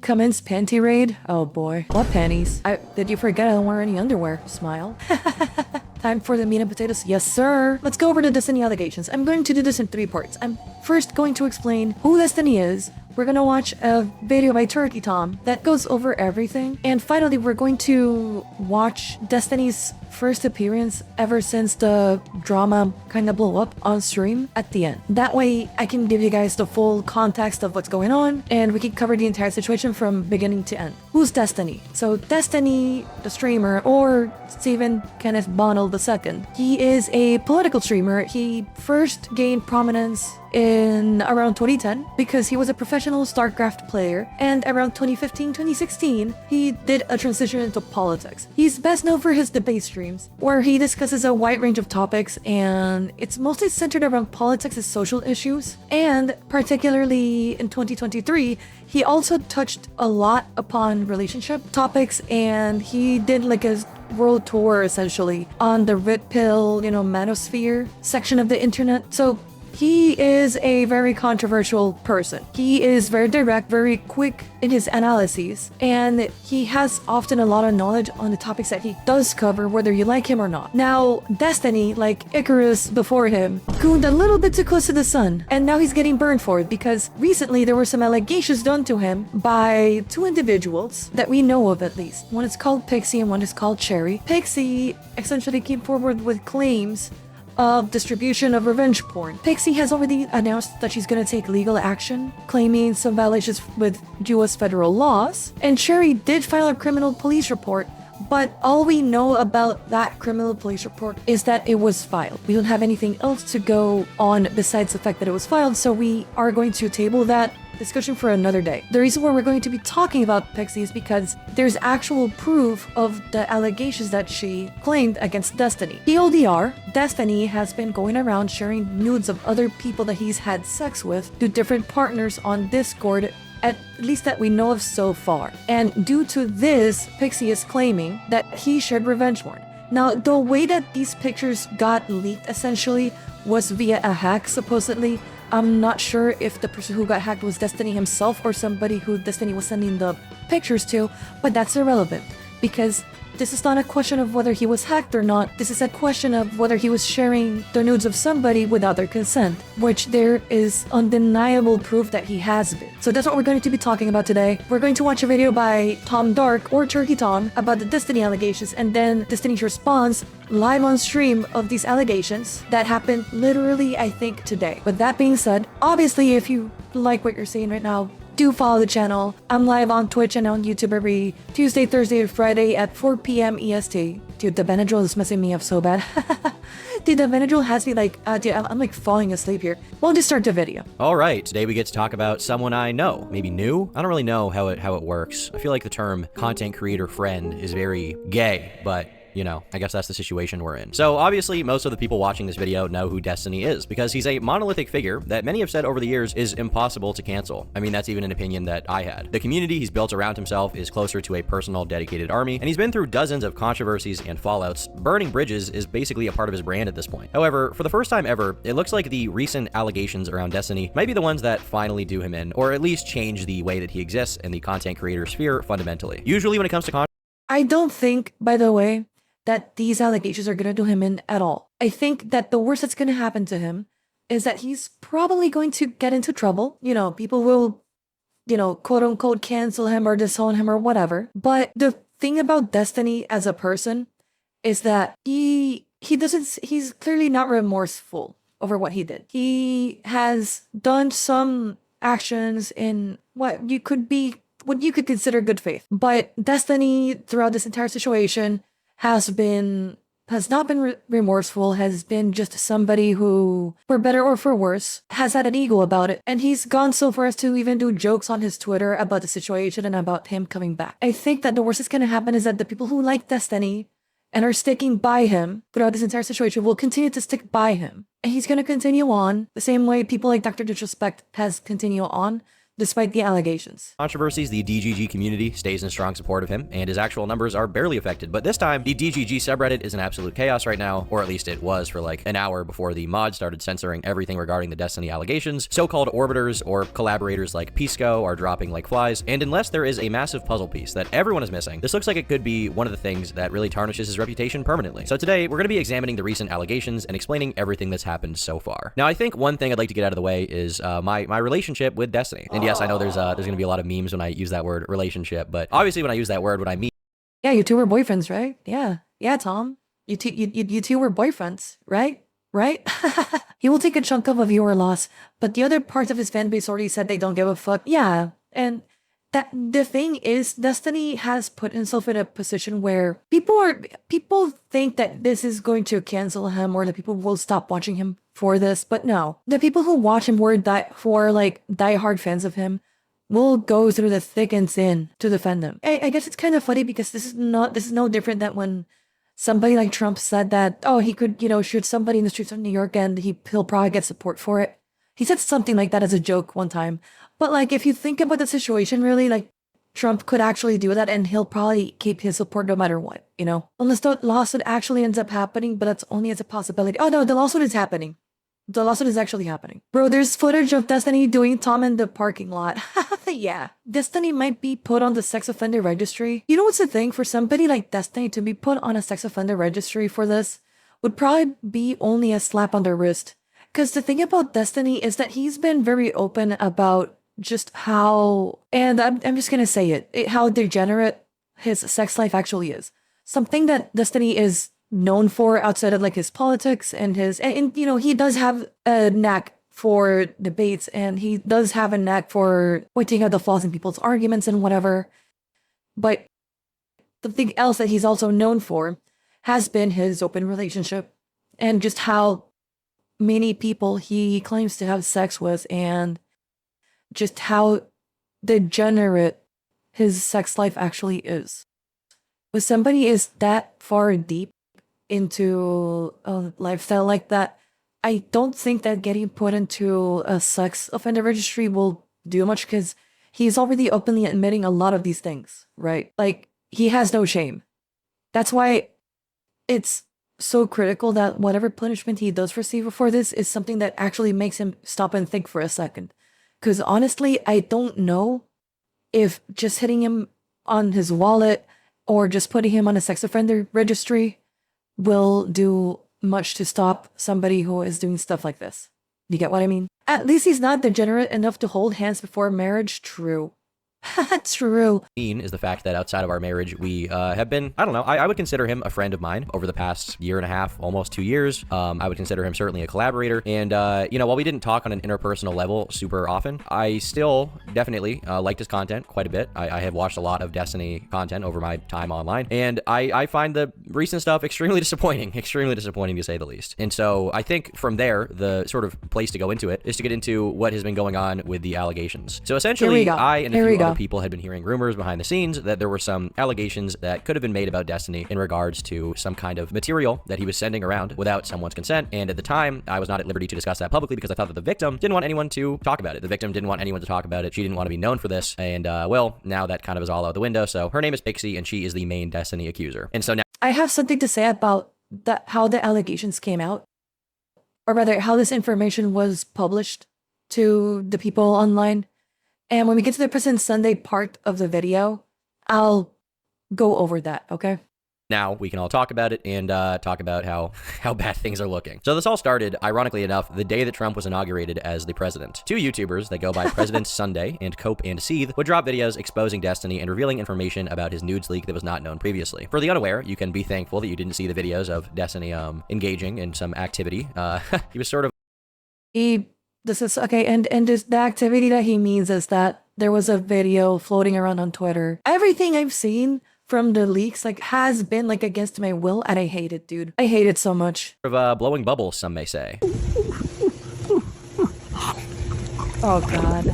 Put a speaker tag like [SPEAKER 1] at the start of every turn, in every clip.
[SPEAKER 1] commence panty raid? Oh boy. What panties? Did you forget I don't wear any underwear? Smile. Time for the meat and potatoes. Yes, sir. Let's go over the Destiny allegations. I'm going to do this in 3 parts. I'm first going to explain who Destiny is. We're gonna watch a video by Turkey Tom that goes over everything. And finally, we're going to watch Destiny's first appearance ever since the drama kind of blew up on stream at the end. That way, I can give you guys the full context of what's going on, and we can cover the entire situation from beginning to end. Who's Destiny? So Destiny, the streamer, or Stephen Kenneth Bonnell II. He is a political streamer. He first gained prominence in around 2010 because he was a professional StarCraft player, and around 2015-2016 he did a transition into politics. He's best known for his debate streams where he discusses a wide range of topics, and it's mostly centered around politics and social issues. And particularly in 2023 he also touched a lot upon relationship topics, and he did like a world tour essentially on the red pill, manosphere section of the internet. So he is a very controversial person. He is very direct, very quick in his analyses, and he has often a lot of knowledge on the topics that he does cover, whether you like him or not. Now, Destiny, like Icarus before him, cooned a little bit too close to the sun, and now he's getting burned for it because recently there were some allegations done to him by 2 individuals that we know of at least. One is called Pixie and one is called Cherry. Pixie essentially came forward with claims of distribution of revenge porn. Pixie has already announced that she's gonna take legal action, claiming some violations with US federal laws. And Cherry did file a criminal police report, but all we know about that criminal police report is that it was filed. We don't have anything else to go on besides the fact that it was filed, so we are going to table that discussion for another day. The reason why we're going to be talking about Pixie is because there's actual proof of the allegations that she claimed against Destiny. TLDR, Destiny has been going around sharing nudes of other people that he's had sex with to different partners on Discord, at least that we know of so far. And due to this, Pixie is claiming that he shared revenge porn. Now, the way that these pictures got leaked essentially was via a hack, supposedly. I'm not sure if the person who got hacked was Destiny himself or somebody who Destiny was sending the pictures to, but that's irrelevant because this is not a question of whether he was hacked or not. This is a question of whether he was sharing the nudes of somebody without their consent, which there is undeniable proof that he has been. So that's what we're going to be talking about today. We're going to watch a video by Tom Dark or Turkey Tom about the Destiny allegations, and then Destiny's response live on stream of these allegations that happened literally, I think, today. With that being said, obviously if you like what you're seeing right now, do follow the channel. I'm live on Twitch and on YouTube every Tuesday, Thursday, and Friday at 4 p.m. EST. Dude, the Benadryl is messing me up so bad. Dude, the Benadryl has me like, dude, I'm like falling asleep here. We'll just start the video.
[SPEAKER 2] All right, today we get to talk about someone I know, maybe new. I don't really know how it works. I feel like the term content creator friend is very gay, but I guess that's the situation we're in. So obviously, most of the people watching this video know who Destiny is because he's a monolithic figure that many have said over the years is impossible to cancel. I mean, that's even an opinion that I had. The community he's built around himself is closer to a personal, dedicated army, and he's been through dozens of controversies and fallouts. Burning bridges is basically a part of his brand at this point. However, for the first time ever, it looks like the recent allegations around Destiny might be the ones that finally do him in, or at least change the way that he exists in the content creator sphere fundamentally. Usually when it comes to
[SPEAKER 1] I don't think, by the way, that these allegations are going to do him in at all. I think that the worst that's going to happen to him is that he's probably going to get into trouble. People will, quote unquote, cancel him or disown him or whatever. But the thing about Destiny as a person is that he's clearly not remorseful over what he did. He has done some actions in what you could consider good faith. But Destiny, throughout this entire situation, has not been remorseful, has been just somebody who, for better or for worse, has had an ego about it. And he's gone so far as to even do jokes on his Twitter about the situation and about him coming back. I think that the worst that's going to happen is that the people who like Destiny and are sticking by him throughout this entire situation will continue to stick by him. And he's going to continue on the same way people like Dr. Disrespect has continued on despite the allegations.
[SPEAKER 2] Controversies, the DGG community stays in strong support of him, and his actual numbers are barely affected. But this time, the DGG subreddit is in absolute chaos right now, or at least it was for like an hour before the mod started censoring everything regarding the Destiny allegations. So-called orbiters or collaborators like Pisco are dropping like flies, and unless there is a massive puzzle piece that everyone is missing, this looks like it could be one of the things that really tarnishes his reputation permanently. So today, we're going to be examining the recent allegations and explaining everything that's happened so far. Now, I think one thing I'd like to get out of the way is my relationship with Destiny. And yes, I know there's going to be a lot of memes when I use that word relationship, but obviously when I use that word, what I mean.
[SPEAKER 1] Yeah, you two were boyfriends, right? Yeah, Tom. You two were boyfriends, right? Right? He will take a chunk of a viewer loss, but the other parts of his fan base already said they don't give a fuck. Yeah, and that the thing is, Destiny has put himself in a position where people think that this is going to cancel him or that people will stop watching him for this, but no. The people who watch him who are like diehard fans of him will go through the thick and thin to defend him. I guess it's kind of funny because this is no different than when somebody like Trump said that, oh, he could, shoot somebody in the streets of New York and he'll probably get support for it. He said something like that as a joke one time. But like, if you think about the situation really, like, Trump could actually do that and he'll probably keep his support no matter what, Unless the lawsuit actually ends up happening, but that's only as a possibility. Oh no, the lawsuit is happening. The lawsuit is actually happening. Bro, there's footage of Destiny doing Tom in the parking lot. Yeah. Destiny might be put on the sex offender registry. You know what's the thing? For somebody like Destiny to be put on a sex offender registry for this would probably be only a slap on the wrist. Because the thing about Destiny is that he's been very open about just how, and I'm just gonna say it, how degenerate his sex life actually is. Something that Destiny is known for outside of like his politics and he does have a knack for debates and he does have a knack for pointing out the flaws in people's arguments and whatever. But something else that he's also known for has been his open relationship and just how many people he claims to have sex with and just how degenerate his sex life actually is. When somebody is that far deep into a lifestyle like that, I don't think that getting put into a sex offender registry will do much because he's already openly admitting a lot of these things, right? Like, he has no shame. That's why it's so critical that whatever punishment he does receive for this is something that actually makes him stop and think for a second. Because honestly, I don't know if just hitting him on his wallet or just putting him on a sex offender registry will do much to stop somebody who is doing stuff like this. You get what I mean? At least he's not degenerate enough to hold hands before marriage. True. True.
[SPEAKER 2] Is the fact that outside of our marriage, we have been, I don't know, I would consider him a friend of mine over the past year and a half, almost 2 years. I would consider him certainly a collaborator. And, while we didn't talk on an interpersonal level super often, I still definitely liked his content quite a bit. I have watched a lot of Destiny content over my time online. And I find the recent stuff extremely disappointing to say the least. And so I think from there, the sort of place to go into it is to get into what has been going on with the allegations. So essentially, I and a few other people had been hearing rumors behind the scenes that there were some allegations that could have been made about Destiny in regards to some kind of material that he was sending around without someone's consent. And at the time, I was not at liberty to discuss that publicly because I thought that the victim didn't want anyone to talk about it. The victim didn't want anyone to talk about it. She didn't want to be known for this. And well, now that kind of is all out the window. So her name is Pixie and she is the main Destiny accuser. And so now
[SPEAKER 1] I have something to say about how the allegations came out, or rather how this information was published to the people online. And when we get to the President Sunday part of the video, I'll go over that, okay?
[SPEAKER 2] Now we can all talk about it and talk about how bad things are looking. So this all started, ironically enough, the day that Trump was inaugurated as the president. Two YouTubers that go by President Sunday and Cope and Seethe would drop videos exposing Destiny and revealing information about his nudes leak that was not known previously. For the unaware, you can be thankful that you didn't see the videos of Destiny engaging in some activity. He was sort of...
[SPEAKER 1] This is okay, and the activity that he means is that there was a video floating around on Twitter. Everything I've seen from the leaks has been against my will, and I hate it, dude. I hate it so much.
[SPEAKER 2] Blowing bubbles, some may say.
[SPEAKER 1] Oh god.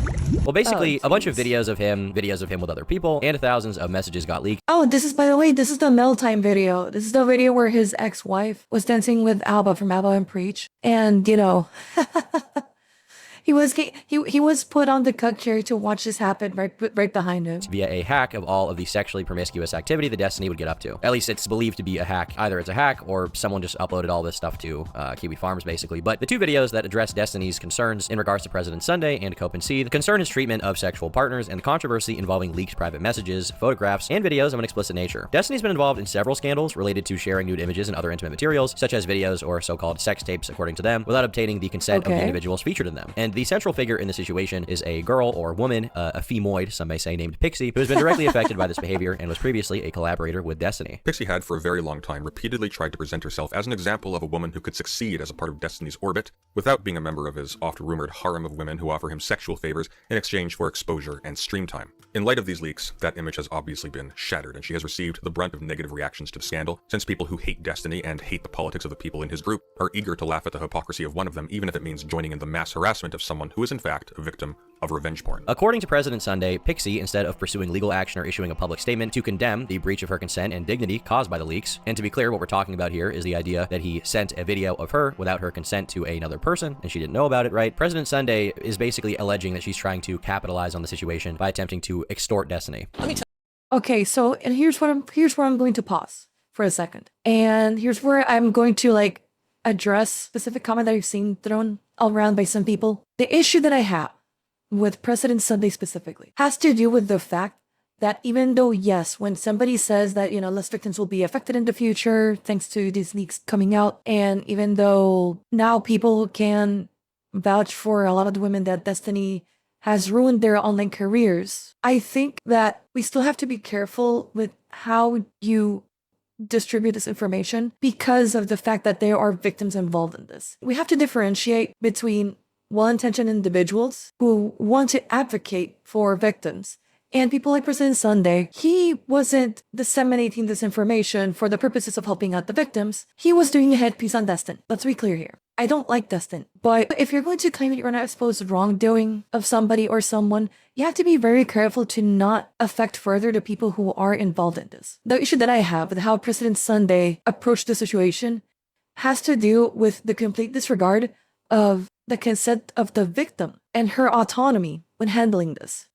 [SPEAKER 2] Well, basically, a bunch of videos of him with other people, and thousands of messages got leaked.
[SPEAKER 1] Oh, by the way, this is the Mel Time video. This is the video where his ex-wife was dancing with Alba from Alba and Preach. And, he was put on the cuck chair to watch this happen right behind him.
[SPEAKER 2] Via a hack of all of the sexually promiscuous activity that Destiny would get up to. At least it's believed to be a hack. Either it's a hack or someone just uploaded all this stuff to Kiwi Farms, basically. But the two videos that address Destiny's concerns in regards to President Sunday and Cope and C, the concern is treatment of sexual partners and the controversy involving leaked private messages, photographs, and videos of an explicit nature. Destiny's been involved in several scandals related to sharing nude images and other intimate materials, such as videos or so-called sex tapes, according to them, without obtaining the consent of the individuals featured in them. And the central figure in the situation is a girl or woman, a femoid, some may say, named Pixie, who has been directly affected by this behavior and was previously a collaborator with Destiny.
[SPEAKER 3] Pixie had for a very long time repeatedly tried to present herself as an example of a woman who could succeed as a part of Destiny's orbit without being a member of his oft-rumored harem of women who offer him sexual favors in exchange for exposure and stream time. In light of these leaks, that image has obviously been shattered, and she has received the brunt of negative reactions to the scandal, since people who hate Destiny and hate the politics of the people in his group are eager to laugh at the hypocrisy of one of them, even if it means joining in the mass harassment of someone who is in fact a victim of revenge porn.
[SPEAKER 2] According to President Sunday, Pixie, instead of pursuing legal action or issuing a public statement to condemn the breach of her consent and dignity caused by the leaks, and to be clear, what we're talking about here is the idea that he sent a video of her without her consent to another person, and she didn't know about it, right? President Sunday is basically alleging that she's trying to capitalize on the situation by attempting to extort Destiny.
[SPEAKER 1] Okay, so and here's where I'm going to pause for a second, and here's where I'm going to address specific comment that I've seen thrown around by some people. The issue that I have with President Sunday specifically has to do with the fact that even though, yes, when somebody says that, less victims will be affected in the future thanks to these leaks coming out, and even though now people can vouch for a lot of the women that Destiny has ruined their online careers, I think that we still have to be careful with how you distribute this information because of the fact that there are victims involved in this. We have to differentiate between well-intentioned individuals who want to advocate for victims and people like President Sunday. He wasn't disseminating this information for the purposes of helping out the victims. He was doing a headpiece on Destin. Let's be clear here. I don't like Destin, but if you're going to claim that you're not exposed wrongdoing of somebody or someone, you have to be very careful to not affect further the people who are involved in this. The issue that I have with how President Sunday approached the situation has to do with the complete disregard of the consent of the victim and her autonomy when handling this.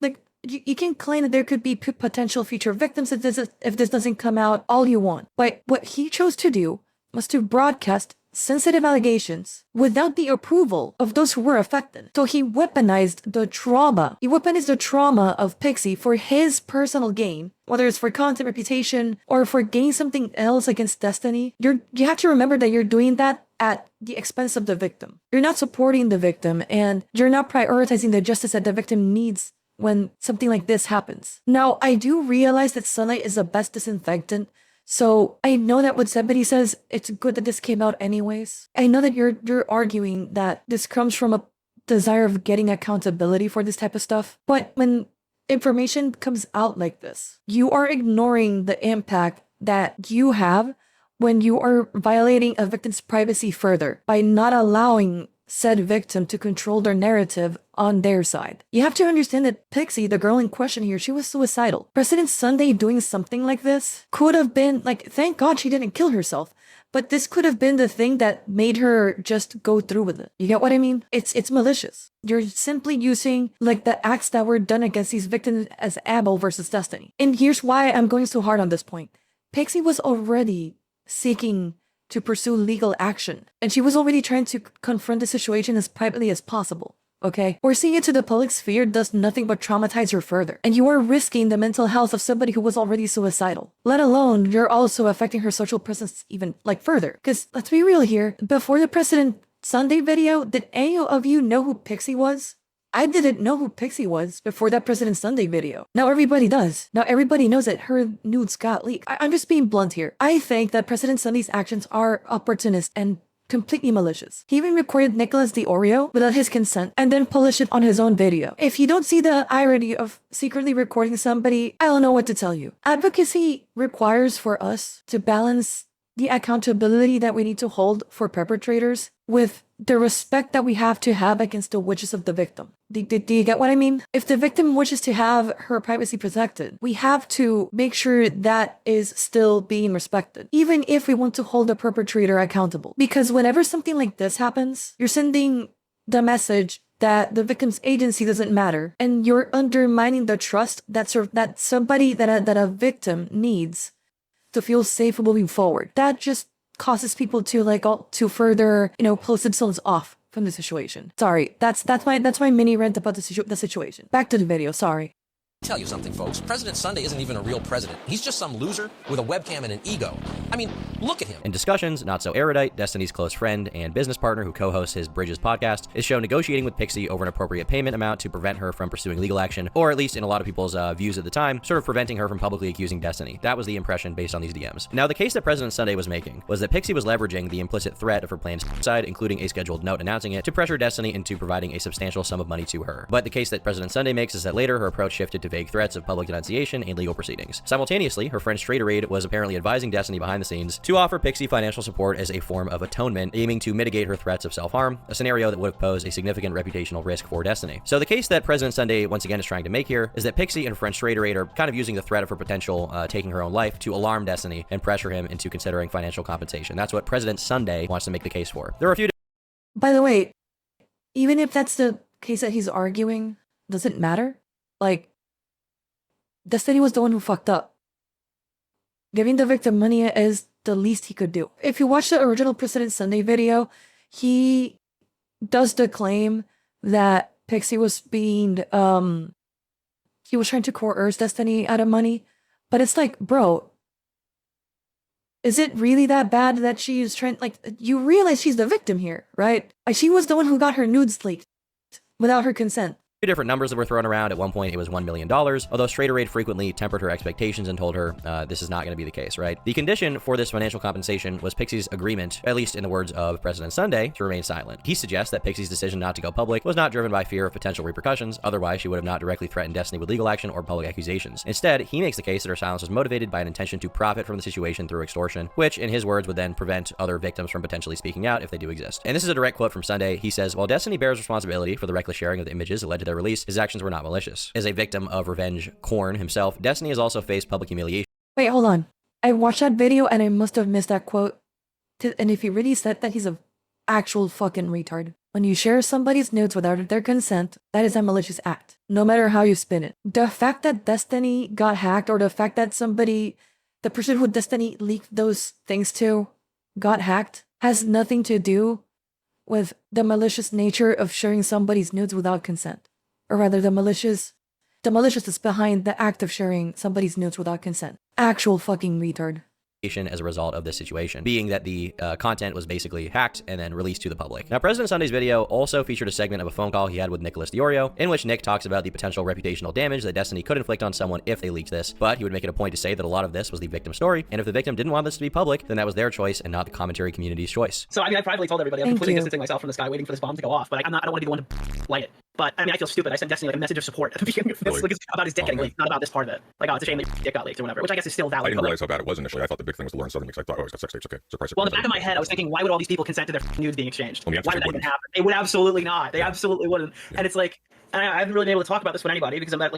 [SPEAKER 1] You can claim that there could be potential future victims if this doesn't come out all you want. But what he chose to do was to broadcast sensitive allegations without the approval of those who were affected. So he weaponized the trauma. He weaponized the trauma of Pixie for his personal gain, whether it's for content reputation or for gaining something else against Destiny. You have to remember that you're doing that at the expense of the victim. You're not supporting the victim, and you're not prioritizing the justice that the victim needs when something like this happens. Now, I do realize that sunlight is the best disinfectant, so I know that when somebody says it's good that this came out anyways, I know that you're arguing that this comes from a desire of getting accountability for this type of stuff. But when information comes out like this, you are ignoring the impact that you have when you are violating a victim's privacy further by not allowing said victim to control their narrative on their side. You have to understand that Pixie, the girl in question here, she was suicidal. President Sunday doing something like this could have been thank God she didn't kill herself, but this could have been the thing that made her just go through with it. You get what I mean? It's malicious. You're simply using the acts that were done against these victims as ammo versus Destiny. And here's why I'm going so hard on this point. Pixie was already seeking to pursue legal action, and she was already trying to confront the situation as privately as possible. Okay? Forcing it to the public sphere does nothing but traumatize her further, and you are risking the mental health of somebody who was already suicidal. Let alone, you're also affecting her social presence even further. Because let's be real here, before the President Sunday video, did any of you know who Pixie was? I didn't know who Pixie was before that President Sunday video. Now everybody does. Now everybody knows that her nudes got leaked. I'm just being blunt here. I think that President Sunday's actions are opportunist and completely malicious. He even recorded Nicholas the Oreo without his consent and then published it on his own video. If you don't see the irony of secretly recording somebody, I don't know what to tell you. Advocacy requires for us to balance the accountability that we need to hold for perpetrators with the respect that we have to have against the wishes of the victim. Do you get what I mean? If the victim wishes to have her privacy protected, we have to make sure that is still being respected, even if we want to hold the perpetrator accountable. Because whenever something like this happens, you're sending the message that the victim's agency doesn't matter, and you're undermining the trust that somebody that a victim needs to feel safe moving forward. That just causes people to further, close themselves off from the situation. Sorry, that's my mini rant about the situation. Back to the video. Sorry.
[SPEAKER 4] Tell you something, folks. President Sunday isn't even a real president. He's just some loser with a webcam and an ego. I mean, look at him.
[SPEAKER 2] In discussions, not so erudite, Destiny's close friend and business partner who co-hosts his Bridges podcast is shown negotiating with Pixie over an appropriate payment amount to prevent her from pursuing legal action, or at least in a lot of people's views at the time, sort of preventing her from publicly accusing Destiny. That was the impression based on these DMs. Now, the case that President Sunday was making was that Pixie was leveraging the implicit threat of her planned suicide, including a scheduled note announcing it, to pressure Destiny into providing a substantial sum of money to her. But the case that President Sunday makes is that later her approach shifted to vague threats of public denunciation and legal proceedings. Simultaneously, her friend Straighterade was apparently advising Destiny behind the scenes to offer Pixie financial support as a form of atonement, aiming to mitigate her threats of self-harm, a scenario that would have posed a significant reputational risk for Destiny. So the case that President Sunday once again is trying to make here is that Pixie and her friend Straighterade are kind of using the threat of her potential taking her own life to alarm Destiny and pressure him into considering financial compensation. That's what President Sunday wants to make the case for. There are a few.
[SPEAKER 1] By the way, even if that's the case that he's arguing, does it matter? Like, Destiny was the one who fucked up. Giving the victim money is the least he could do. If you watch the original President Sunday video, he does the claim that Pixie was being, he was trying to coerce Destiny out of money. But it's like, bro, is it really that bad that she's trying, you realize she's the victim here, right? She was the one who got her nudes leaked without her consent.
[SPEAKER 2] Two different numbers that were thrown around. At one point, it was $1 million, although Straighterade frequently tempered her expectations and told her this is not going to be the case, right? The condition for this financial compensation was Pixie's agreement, at least in the words of President Sunday, to remain silent. He suggests that Pixie's decision not to go public was not driven by fear of potential repercussions, otherwise she would have not directly threatened Destiny with legal action or public accusations. Instead, he makes the case that her silence was motivated by an intention to profit from the situation through extortion, which, in his words, would then prevent other victims from potentially speaking out if they do exist. And this is a direct quote from Sunday. He says, while Destiny bears responsibility for the reckless sharing of the images that led to their release, his actions were not malicious. As a victim of revenge corn himself, Destiny has also faced public humiliation.
[SPEAKER 1] Wait, hold on. I watched that video and I must have missed that quote. And if he really said that, he's a actual fucking retard. When you share somebody's nudes without their consent, that is a malicious act, no matter how you spin it. The fact that Destiny got hacked, or the fact that the person who Destiny leaked those things to got hacked, has nothing to do with the malicious nature of sharing somebody's nudes without consent. Or rather, the maliciousness behind the act of sharing somebody's nudes without consent. Actual fucking retard.
[SPEAKER 2] As a result of this situation, being that the content was basically hacked and then released to the public. Now, President Sunday's video also featured a segment of a phone call he had with Nicholas Diorio, in which Nick talks about the potential reputational damage that Destiny could inflict on someone if they leaked this, but he would make it a point to say that a lot of this was the victim's story, and if the victim didn't want this to be public, then that was their choice and not the commentary community's choice.
[SPEAKER 5] So, I privately told everybody I'm completely distancing myself from this guy, waiting for this bomb to go off, but I don't want to be the one to light it. But, I feel stupid. I sent Destiny a message of support at the beginning of this, about his dick getting leaked, not about this part of it. It's a shame that your dick got leaked or whatever, which I guess is still valid.
[SPEAKER 3] I didn't realize how bad it was initially. I thought the big thing was the Lauren Southern mix. I thought, oh, he's got sex tapes. Okay, surprise.
[SPEAKER 5] Well, in the back of my head, I was thinking, why would all these people consent to their nudes being exchanged?
[SPEAKER 3] Well,
[SPEAKER 5] why would that even happen? They would absolutely not. They absolutely wouldn't. Yeah. And it's like, and I haven't really been able to talk about this with anybody because I'm at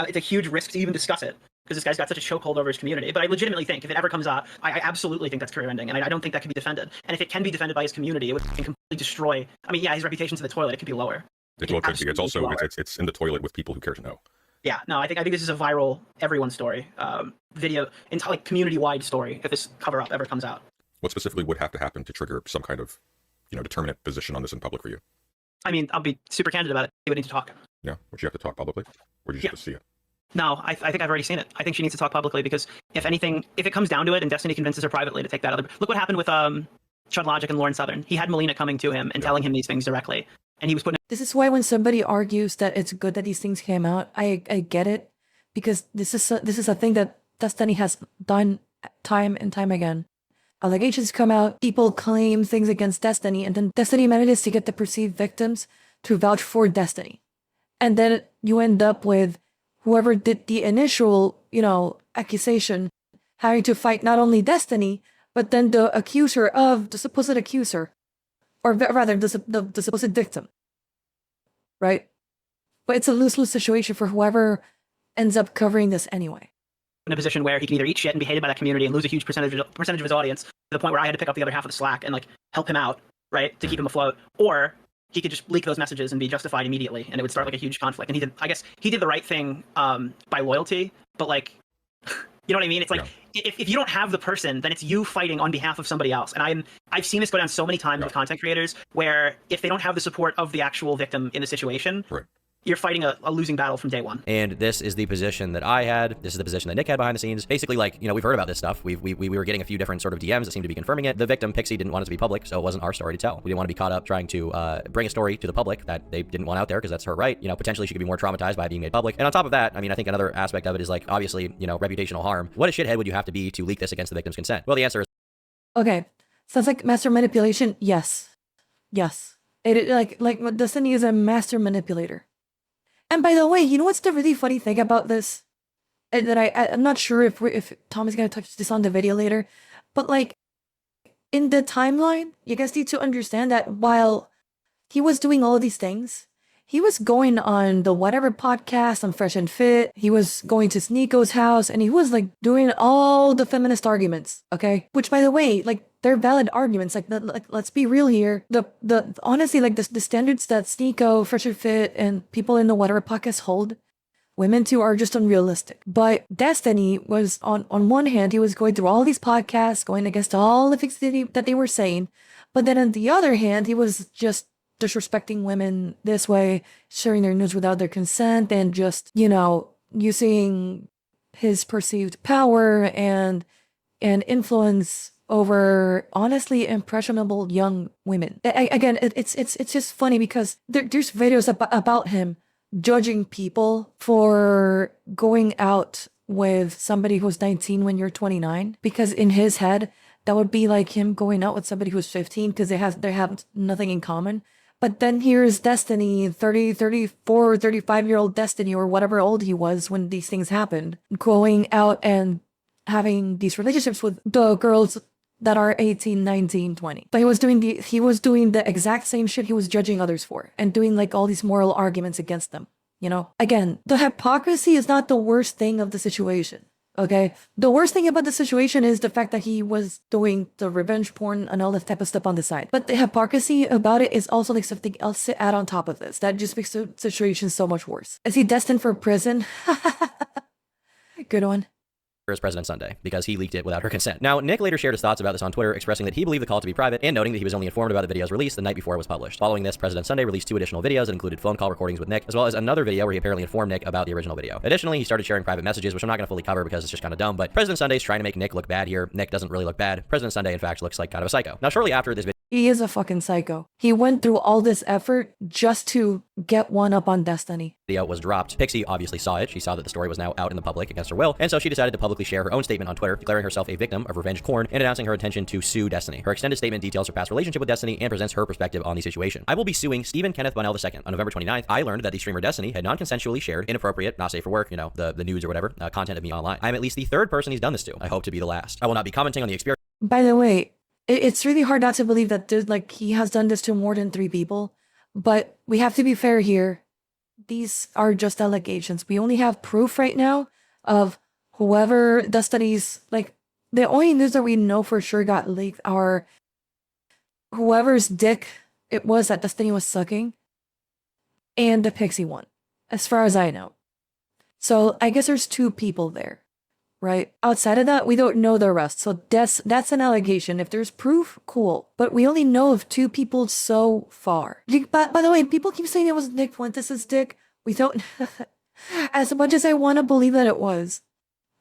[SPEAKER 5] it's a huge risk to even discuss it because this guy's got such a chokehold over his community. But I legitimately think if it ever comes out, I absolutely think that's career ending, and I don't think that can be defended. And if it can be defended by his community, it would completely destroy. his reputation's in the toilet. It could be lower.
[SPEAKER 3] It's also it's in the toilet with people who care to know.
[SPEAKER 5] Yeah, no, I think this is a viral everyone story, video, community-wide story. If this cover up ever comes out.
[SPEAKER 3] What specifically would have to happen to trigger some kind of, determinate position on this in public for you?
[SPEAKER 5] I'll be super candid about it. We would need to talk.
[SPEAKER 3] Yeah, would you have to talk publicly, or did you just see it?
[SPEAKER 5] No, I think I've already seen it. I think she needs to talk publicly because if it comes down to it, and Destiny convinces her privately to take that other. Look what happened with Chud Logic and Lauren Southern. He had Melina coming to him and telling him these things directly, and he was putting.
[SPEAKER 1] This is why when somebody argues that it's good that these things came out, I get it, because this is a thing that Destiny has done time and time again. Allegations come out, people claim things against Destiny, and then Destiny manages to get the perceived victims to vouch for Destiny. And then you end up with whoever did the initial, accusation having to fight not only Destiny, but then the accuser of the supposed accuser. Or rather, the supposed victim. Right? But it's a lose-lose situation for whoever ends up covering this anyway.
[SPEAKER 5] In a position where he can either eat shit and be hated by that community and lose a huge percentage of his audience to the point where I had to pick up the other half of the slack and help him out, right, to keep him afloat, or he could just leak those messages and be justified immediately, and it would start like a huge conflict. And I guess he did the right thing by loyalty, but like, you know what I mean? It's like, if you don't have the person, then it's you fighting on behalf of somebody else. And I've seen this go down so many times with content creators, where if they don't have the support of the actual victim in the situation, you're fighting a losing battle from day one.
[SPEAKER 2] And this is the position that I had. This is the position that Nick had behind the scenes. Basically, like, you know, we've heard about this stuff. We were getting a few different sort of DMs that seemed to be confirming it. The victim, Pixie, didn't want it to be public, so it wasn't our story to tell. We didn't want to be caught up trying to bring a story to the public that they didn't want out there, because that's her right. You know, potentially she could be more traumatized by being made public. And on top of that, I mean, I think another aspect of it is, like, obviously, you know, reputational harm. What a shithead would you have to be to leak this against the victim's consent? Well, the answer is...
[SPEAKER 1] Okay. Sounds like master manipulation. Yes. Yes. Like Destiny is a master manipulator. And by the way, you know what's the really funny thing about this? That I'm not sure if Tom is gonna touch this on the video later, but like, in the timeline, you guys need to understand that while he was doing all of these things, he was going on the whatever podcast on Fresh and Fit. He was going to Sneeko's house, and he was like doing all the feminist arguments. Okay, which by the way, like, they're valid arguments. Like, let's be real here. The honestly, like, the standards that Sneeko, Fresh and Fit, and people in the whatever podcast hold women to are just unrealistic. But Destiny was on one hand, he was going through all these podcasts, going against all the things that they were saying, but then on the other hand, he was just disrespecting women this way, sharing their news without their consent, and just, you know, using his perceived power and influence over honestly impressionable young women. Again, it's just funny because there's videos about him judging people for going out with somebody who's 19 when you're 29, because in his head that would be like him going out with somebody who's 15 because they have nothing in common. But then here's Destiny, 30, 34, 35-year-old Destiny, or whatever old he was when these things happened, going out and having these relationships with the girls that are 18, 19, 20. But he was doing the exact same shit he was judging others for, and doing like all these moral arguments against them, you know? Again, the hypocrisy is not the worst thing of the situation. Okay, the worst thing about the situation is the fact that he was doing the revenge porn and all that type of stuff on the side. But the hypocrisy about it is also like something else to add on top of this. That just makes the situation so much worse. Is he destined for prison? Good one.
[SPEAKER 2] As President Sunday, because he leaked it without her consent. Now, Nick later shared his thoughts about this on Twitter, expressing that he believed the call to be private and noting that he was only informed about the video's release the night before it was published. Following this, President Sunday released 2 additional videos that included phone call recordings with Nick, as well as another video where he apparently informed Nick about the original video. Additionally, he started sharing private messages, which I'm not going to fully cover because it's just kind of dumb, but President Sunday's trying to make Nick look bad here. Nick doesn't really look bad. President Sunday, in fact, looks like kind of a psycho. Now, shortly after this video,
[SPEAKER 1] he is a fucking psycho. He went through all this effort just to get one up on Destiny.
[SPEAKER 2] Video was dropped. Pixie obviously saw it. She saw that the story was now out in the public against her will, and so she decided to publicly share her own statement on Twitter, declaring herself a victim of revenge porn and announcing her intention to sue Destiny. Her extended statement details her past relationship with Destiny and presents her perspective on the situation. I will be suing Stephen Kenneth Bunnell II. On November 29th, I learned that the streamer Destiny had non-consensually shared inappropriate, not safe for work, you know, the nudes or whatever, content of me online. I am at least the 3rd person he's done this to. I hope to be the last. I will not be commenting on the experience.
[SPEAKER 1] By the way, it's really hard not to believe that he has done this to more than 3 people, but we have to be fair here. These are just allegations. We only have proof right now of whoever Destiny's, like, the only news that we know for sure got leaked are whoever's dick it was that Destiny was sucking and the Pixie one, as far as I know. So I guess there's 2 people there. Right? Outside of that, we don't know the rest. So that's an allegation. If there's proof, cool. But we only know of 2 people so far. By the way, people keep saying it was Nick Fuentes' dick. We don't... As much as I want to believe that it was,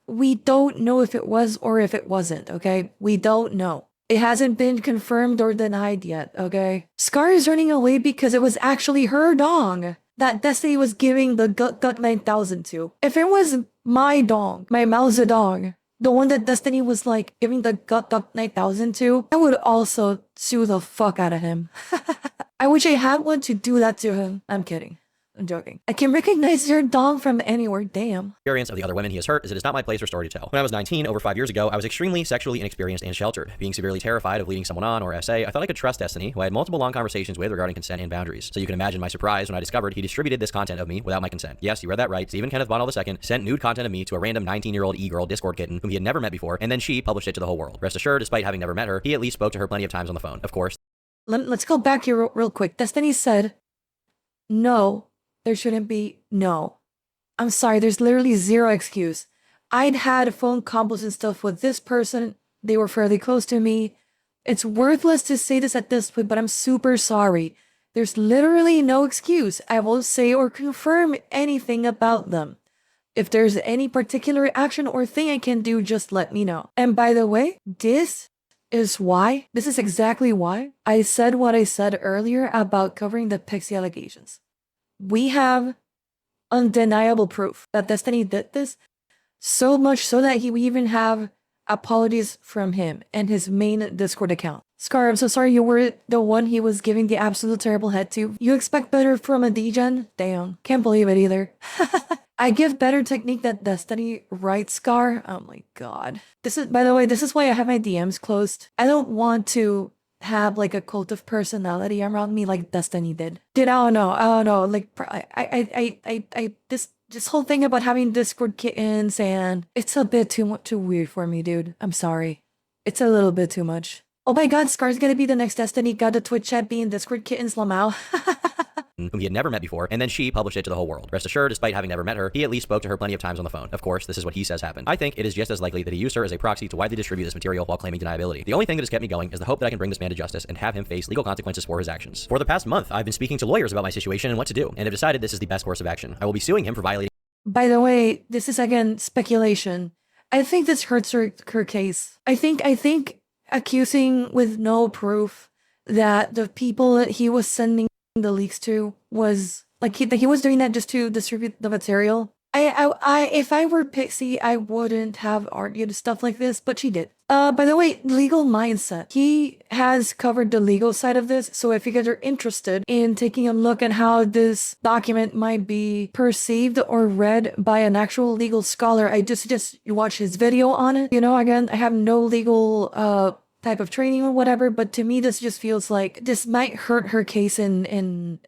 [SPEAKER 1] we don't know if it was or if it wasn't, okay? We don't know. It hasn't been confirmed or denied yet, okay? Scar is running away because it was actually her dong that Destiny was giving the gut 9000 to. If it was my dong, my Mao Zedong, the one that Destiny was like giving the gut 9000 to, I would also sue the fuck out of him. I wish I had one to do that to him. I'm kidding. I'm joking. I can recognize your dong from anywhere, damn.
[SPEAKER 2] Experience of the other women he has hurt is it is not my place or story to tell. When I was 19, over 5 years ago, I was extremely sexually inexperienced and sheltered. Being severely terrified of leading someone on, or SA, I thought I could trust Destiny, who I had multiple long conversations with regarding consent and boundaries. So you can imagine my surprise when I discovered he distributed this content of me without my consent. Yes, you read that right. Stephen Kenneth Bunnell II sent nude content of me to a random 19-year-old e-girl Discord kitten whom he had never met before, and then she published it to the whole world. Rest assured, despite having never met her, he at least spoke to her plenty of times on the phone. Of course,
[SPEAKER 1] let's go back here real quick. Destiny said, no, there shouldn't be. No. I'm sorry, there's literally zero excuse. I'd had phone combos and stuff with this person. They were fairly close to me. It's worthless to say this at this point, but I'm super sorry. There's literally no excuse. I won't say or confirm anything about them. If there's any particular action or thing I can do, just let me know. And by the way, this is exactly why I said what I said earlier about covering the Pixie allegations. We have undeniable proof that Destiny did this, so much so that we even have apologies from him and his main Discord account. Scar, I'm so sorry you were the one he was giving the absolute terrible head to. You expect better from a degen? Damn, can't believe it either. I give better technique than Destiny, right, Scar? Oh my god. By the way, this is why I have my DMs closed. I don't want to have like a cult of personality around me like Destiny did. I don't know. Like, this whole thing about having Discord kittens, and it's a bit too weird for me, dude. I'm sorry. It's a little bit too much. Oh my god, Scar's gonna be the next Destiny. Got the Twitch chat being Discord kittens, Lamau.
[SPEAKER 2] Whom he had never met before, and then she published it to the whole world. Rest assured, despite having never met her, he at least spoke to her plenty of times on the phone. Of course, this is what he says happened. I think it is just as likely that he used her as a proxy to widely distribute this material while claiming deniability. The only thing that has kept me going is the hope that I can bring this man to justice and have him face legal consequences for his actions. For the past month, I've been speaking to lawyers about my situation and what to do, and have decided this is the best course of action. I will be suing him for violating.
[SPEAKER 1] By the way, this is again speculation. I think this hurts her case. I think accusing with no proof that the people that he was sending the leaks to was like he was doing that just to distribute the material. If I were Pixie, I wouldn't have argued stuff like this, but she did. By the way, legal mindset. He has covered the legal side of this, so if you guys are interested in taking a look at how this document might be perceived or read by an actual legal scholar, I just suggest you watch his video on it. You know, again, I have no legal type of training or whatever, but to me this just feels like this might hurt her case on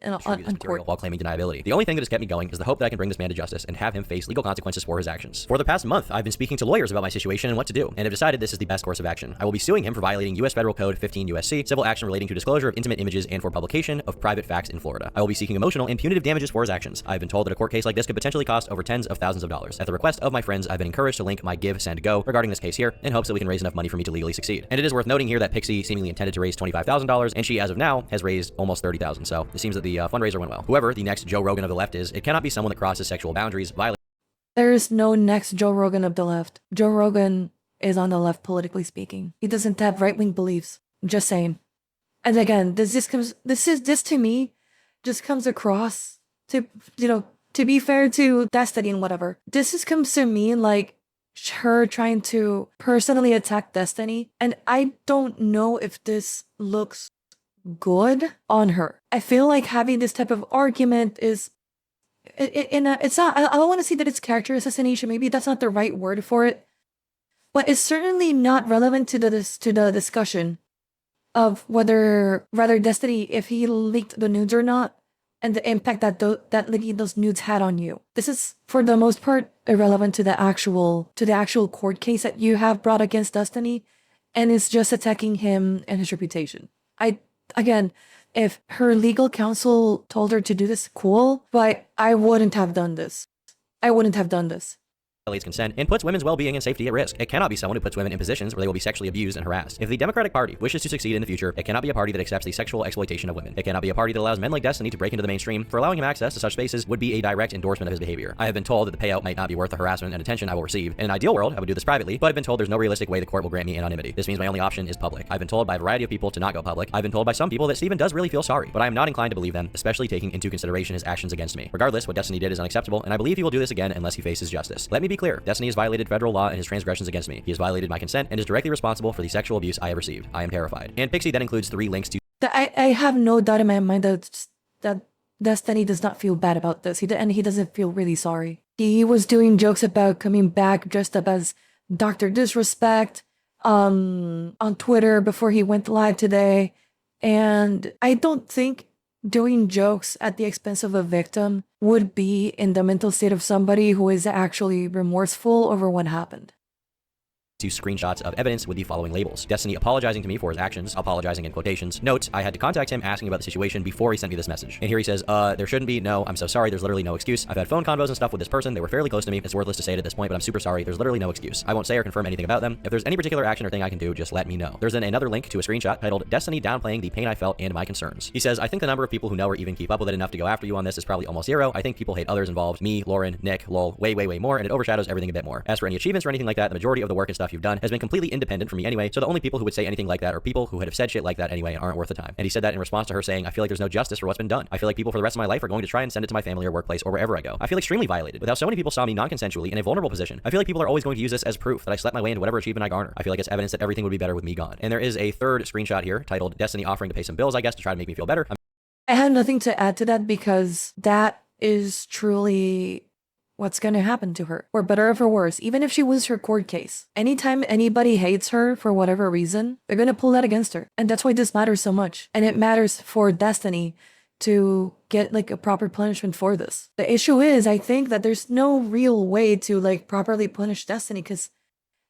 [SPEAKER 1] court
[SPEAKER 2] while claiming deniability. The only thing that has kept me going is the hope that I can bring this man to justice and have him face legal consequences for his actions. For the past month, I've been speaking to lawyers about my situation and what to do, and have decided this is the best course of action. I will be suing him for violating U.S. Federal Code 15 U.S.C., civil action relating to disclosure of intimate images and for publication of private facts in Florida. I will be seeking emotional and punitive damages for his actions. I've been told that a court case like this could potentially cost over tens of thousands of dollars. At the request of my friends, I've been encouraged to link my Give, Send, Go regarding this case here in hopes that we can raise enough money for me to legally succeed. And it is worth noting here that Pixie seemingly intended to raise $25,000, and she, as of now, has raised almost $30,000. So it seems that the fundraiser went well. Whoever the next Joe Rogan of the left is, it cannot be someone that crosses sexual boundaries, violates.
[SPEAKER 1] There is no next Joe Rogan of the left. Joe Rogan is on the left, politically speaking. He doesn't have right-wing beliefs. I'm just saying. And again, this to me just comes across to, to be fair to Destiny and whatever. This just comes to me like her trying to personally attack Destiny, and I don't know if this looks good on her. I feel like having this type of argument is it's not, I don't want to say that it's character assassination, maybe that's not the right word for it, but it's certainly not relevant to the discussion of whether Destiny, if he leaked the nudes or not, and the impact that leaking those nudes had on you. This is, for the most part, irrelevant to the actual court case that you have brought against Destiny, and it's just attacking him and his reputation. Again, if her legal counsel told her to do this, cool, but I wouldn't have done this.
[SPEAKER 2] Violates consent and puts women's well-being and safety at risk. It cannot be someone who puts women in positions where they will be sexually abused and harassed. If the Democratic Party wishes to succeed in the future, it cannot be a party that accepts the sexual exploitation of women. It cannot be a party that allows men like Destiny to break into the mainstream, for allowing him access to such spaces would be a direct endorsement of his behavior. I have been told that the payout might not be worth the harassment and attention I will receive. In an ideal world, I would do this privately, but I've been told there's no realistic way the court will grant me anonymity. This means my only option is public. I've been told by a variety of people to not go public. I've been told by some people that Steven does really feel sorry, but I am not inclined to believe them, especially taking into consideration his actions against me. Regardless, what Destiny did is unacceptable, and I believe he will do this again unless he faces justice. Let me be clear, Destiny has violated federal law and his transgressions against me. He has violated my consent and is directly responsible for the sexual abuse I have received. I am terrified. And Pixie then includes 3 links to
[SPEAKER 1] I have no doubt in my mind that Destiny does not feel bad about this. He doesn't feel really sorry. He was doing jokes about coming back dressed up as Dr. Disrespect on Twitter before he went live today. And I don't think doing jokes at the expense of a victim would be in the mental state of somebody who is actually remorseful over what happened.
[SPEAKER 2] to screenshots of evidence with the following labels. Destiny apologizing to me for his actions, apologizing in quotations. Note, I had to contact him asking about the situation before he sent me this message. And here he says, there shouldn't be, no, I'm so sorry, there's literally no excuse. I've had phone convos and stuff with this person, they were fairly close to me, it's worthless to say it at this point, but I'm super sorry, there's literally no excuse. I won't say or confirm anything about them. If there's any particular action or thing I can do, just let me know. There's then another link to a screenshot titled, Destiny downplaying the pain I felt and my concerns. He says, I think the number of people who know or even keep up with it enough to go after you on this is probably almost zero. I think people hate others involved, me, Lauren, Nick, lol, way more, and it overshadows everything a bit more. As for any achievements or anything like that, the majority of the work and stuff you've done has been completely independent from me anyway, so the only people who would say anything like that are people who would have said shit like that anyway and aren't worth the time. And he said that in response to her saying, I feel like there's no justice for what's been done. I feel like people for the rest of my life are going to try and send it to my family or workplace or wherever I go. I feel extremely violated with how so many people saw me non-consensually in a vulnerable position. I feel like people are always going to use this as proof that I slept my way into whatever achievement I garner. I feel like it's evidence that everything would be better with me gone. And there is a third screenshot here titled Destiny offering to pay some bills, I guess, to try to make me feel better.
[SPEAKER 1] I have nothing to add to that because that is truly what's going to happen to her. For better or for worse, even if she wins her court case, anytime anybody hates her for whatever reason, they're going to pull that against her. And that's why this matters so much. And it matters for Destiny to get like a proper punishment for this. The issue is, I think that there's no real way to like properly punish Destiny because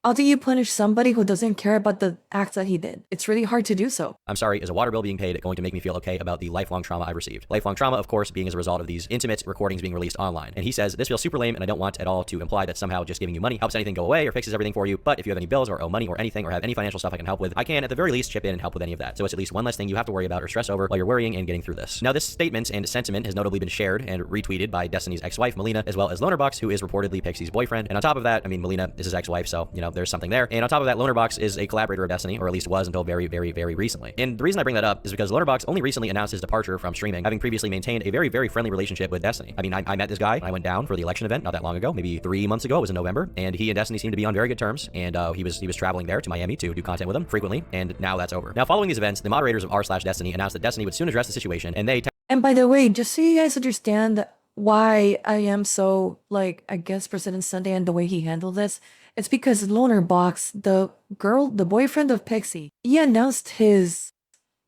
[SPEAKER 1] how do you punish somebody who doesn't care about the acts that he did? It's really hard to do so.
[SPEAKER 2] I'm sorry, is a water bill being paid going to make me feel okay about the lifelong trauma I've received? Lifelong trauma, of course, being as a result of these intimate recordings being released online. And he says, this feels super lame and I don't want at all to imply that somehow just giving you money helps anything go away or fixes everything for you. But if you have any bills or owe money or anything or have any financial stuff I can help with, I can at the very least chip in and help with any of that. So it's at least one less thing you have to worry about or stress over while you're worrying and getting through this. Now this statement and sentiment has notably been shared and retweeted by Destiny's ex-wife, Melina, as well as Lonerbox, who is reportedly Pixie's boyfriend. And on top of that, I mean, Melina is his ex-wife, so, you know, there's something there. And on top of that, Lonerbox is a collaborator of Destiny, or at least was until very recently. And the reason I bring that up is because Lonerbox only recently announced his departure from streaming, having previously maintained a very friendly relationship with Destiny. I mean, I met this guy when I went down for the election event not that long ago, maybe 3 months ago. It was in November, and he and Destiny seemed to be on very good terms. And he was traveling there to Miami to do content with him frequently, and now that's over. Now, following these events, the moderators of r/Destiny announced that Destiny would soon address the situation, and they.
[SPEAKER 1] And by the way, just so you guys understand why I am so like, I guess President Sunday and the way he handled this. It's because Lonerbox, the boyfriend of Pixie, he announced his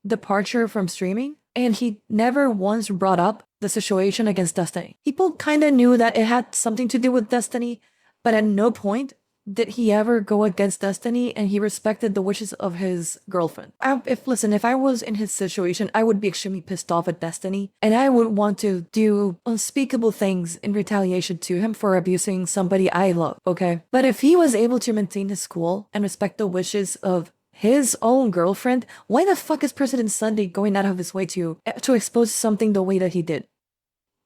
[SPEAKER 1] departure from streaming and he never once brought up the situation against Destiny. People kind of knew that it had something to do with Destiny, but at no point did he ever go against Destiny, and he respected the wishes of his girlfriend. If I was in his situation, I would be extremely pissed off at Destiny, and I would want to do unspeakable things in retaliation to him for abusing somebody I love, okay? But if he was able to maintain his cool and respect the wishes of his own girlfriend, why the fuck is President Sunday going out of his way to expose something the way that he did?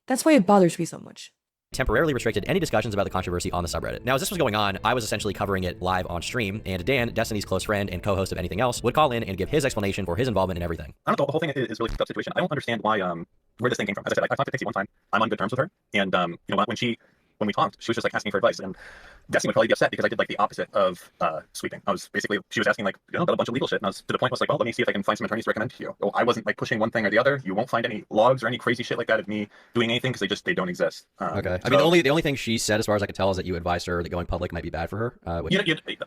[SPEAKER 1] That's why it bothers me so much.
[SPEAKER 2] Temporarily restricted any discussions about the controversy on the subreddit. Now, as this was going on, I was essentially covering it live on stream, and Dan, Destiny's close friend and co-host of Anything Else, would call in and give his explanation for his involvement in everything.
[SPEAKER 6] I don't know, the whole thing is really a tough situation. I don't understand why, where this thing came from. As I said, I talked to Pixie one time. I'm on good terms with her, and you know, when we talked, she was just like asking for advice, and Destiny would probably be upset because I did like the opposite of sweeping. I was basically, she was asking like, you know, about a bunch of legal shit, and I was to the point was like, well, let me see if I can find some attorneys to recommend to you. Oh, I wasn't like pushing one thing or the other. You won't find any logs or any crazy shit like that of me doing anything because they don't exist.
[SPEAKER 2] Okay. I mean, the only thing she said, as far as I could tell, is that you advised her that going public might be bad for her.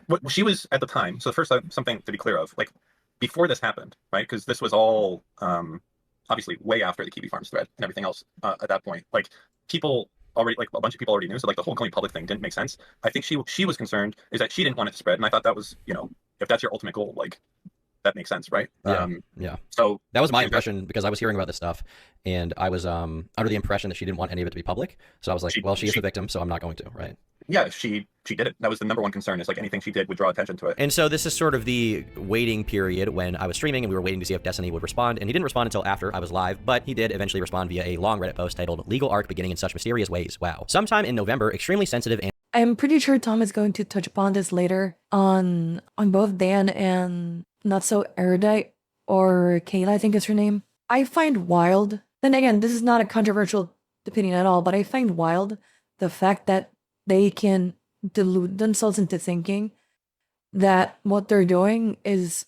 [SPEAKER 6] What she was at the time. So first, something to be clear of, like before this happened, right? Because this was all obviously way after the Kiwi Farms thread and everything else. At that point, like people already, like a bunch of people already knew, so like the whole going public thing didn't make sense. I think she was concerned is that she didn't want it to spread, and I thought that was, you know, if that's your ultimate goal, like that makes sense, right?
[SPEAKER 2] Yeah.
[SPEAKER 6] So
[SPEAKER 2] that was my impression, because I was hearing about this stuff, and I was under the impression that she didn't want any of it to be public. So I was like, well, she is the victim, so I'm not going to, right?
[SPEAKER 6] Yeah, she did it. That was the number one concern, is like anything she did would draw attention to it.
[SPEAKER 2] And so this is sort of the waiting period when I was streaming and we were waiting to see if Destiny would respond, and he didn't respond until after I was live, but he did eventually respond via a long Reddit post titled Legal Arc Beginning in Such Mysterious Ways. Wow. Sometime in November, extremely sensitive and
[SPEAKER 1] I'm pretty sure Tom is going to touch upon this later on both Dan and Not So Erudite, or Kayla, I think is her name. I find wild, then again, this is not a controversial opinion at all, but I find wild the fact that they can delude themselves into thinking that what they're doing is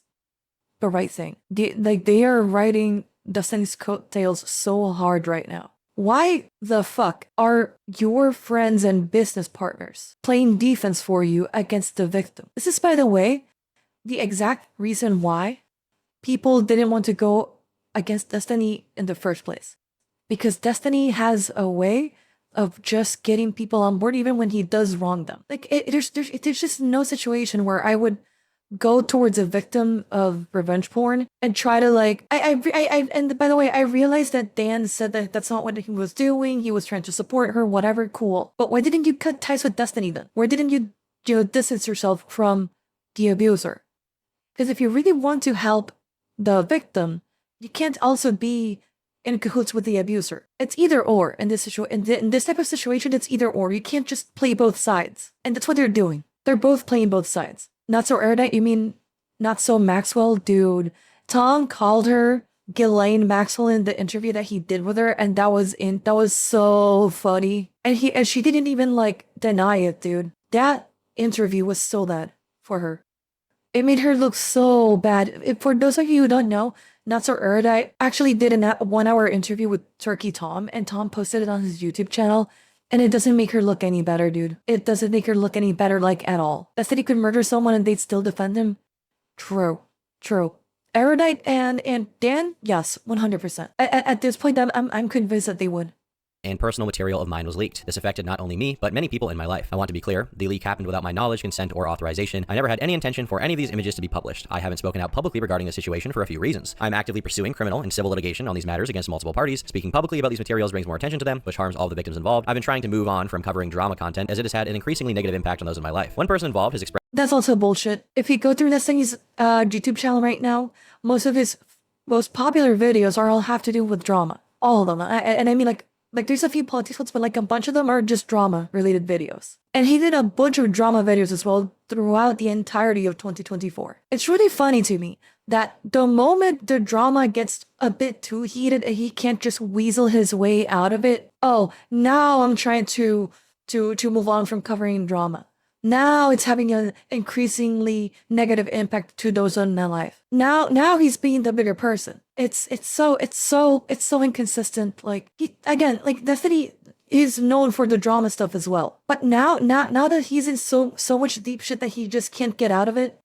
[SPEAKER 1] the right thing. They are riding Destiny's coattails so hard right now. Why the fuck are your friends and business partners playing defense for you against the victim? This is, by the way, the exact reason why people didn't want to go against Destiny in the first place. Because Destiny has a way of just getting people on board even when he does wrong them. Like there's just no situation where I would go towards a victim of revenge porn and try to like and by the way, I realized that Dan said that that's not what he was doing. He was trying to support her, whatever, cool. But why didn't you cut ties with Destiny then? Why didn't you distance yourself from the abuser? Because if you really want to help the victim, you can't also be in cahoots with the abuser. It's either or in this in this type of situation. It's either or. You can't just play both sides, and that's what they're doing. They're both playing both sides. Not so erudite. You mean not so Maxwell, dude? Tom called her Ghislaine Maxwell in the interview that he did with her, and that was so funny. And she didn't even like deny it, dude. That interview was so bad for her. It made her look so bad. For those of you who don't know, Not So Erudite actually did a 1-hour interview with Turkey Tom, and Tom posted it on his YouTube channel, and it doesn't make her look any better, dude. It doesn't make her look any better, like, at all. That said he could murder someone and they'd still defend him? True. Erudite and Dan? Yes, 100%. At this point, I'm convinced that they would.
[SPEAKER 2] And personal material of mine was leaked. This affected not only me, but many people in my life. I want to be clear, the leak happened without my knowledge, consent, or authorization. I never had any intention for any of these images to be published. I haven't spoken out publicly regarding the situation for a few reasons. I'm actively pursuing criminal and civil litigation on these matters against multiple parties. Speaking publicly about these materials brings more attention to them, which harms all the victims involved. I've been trying to move on from covering drama content as it has had an increasingly negative impact on those in my life. One person involved has expressed—
[SPEAKER 1] That's also bullshit. If you go through this thing's YouTube channel right now, most of his most popular videos all have to do with drama. All of them. And I mean, like there's a few politics ones, but like a bunch of them are just drama related videos. And he did a bunch of drama videos as well throughout the entirety of 2024. It's really funny to me that the moment the drama gets a bit too heated and he can't just weasel his way out of it, oh, now I'm trying to move on from covering drama. Now it's having an increasingly negative impact to those in my life. Now he's being the bigger person. It's so inconsistent. Like Destiny is known for the drama stuff as well. But now that he's in so much deep shit that he just can't get out of it.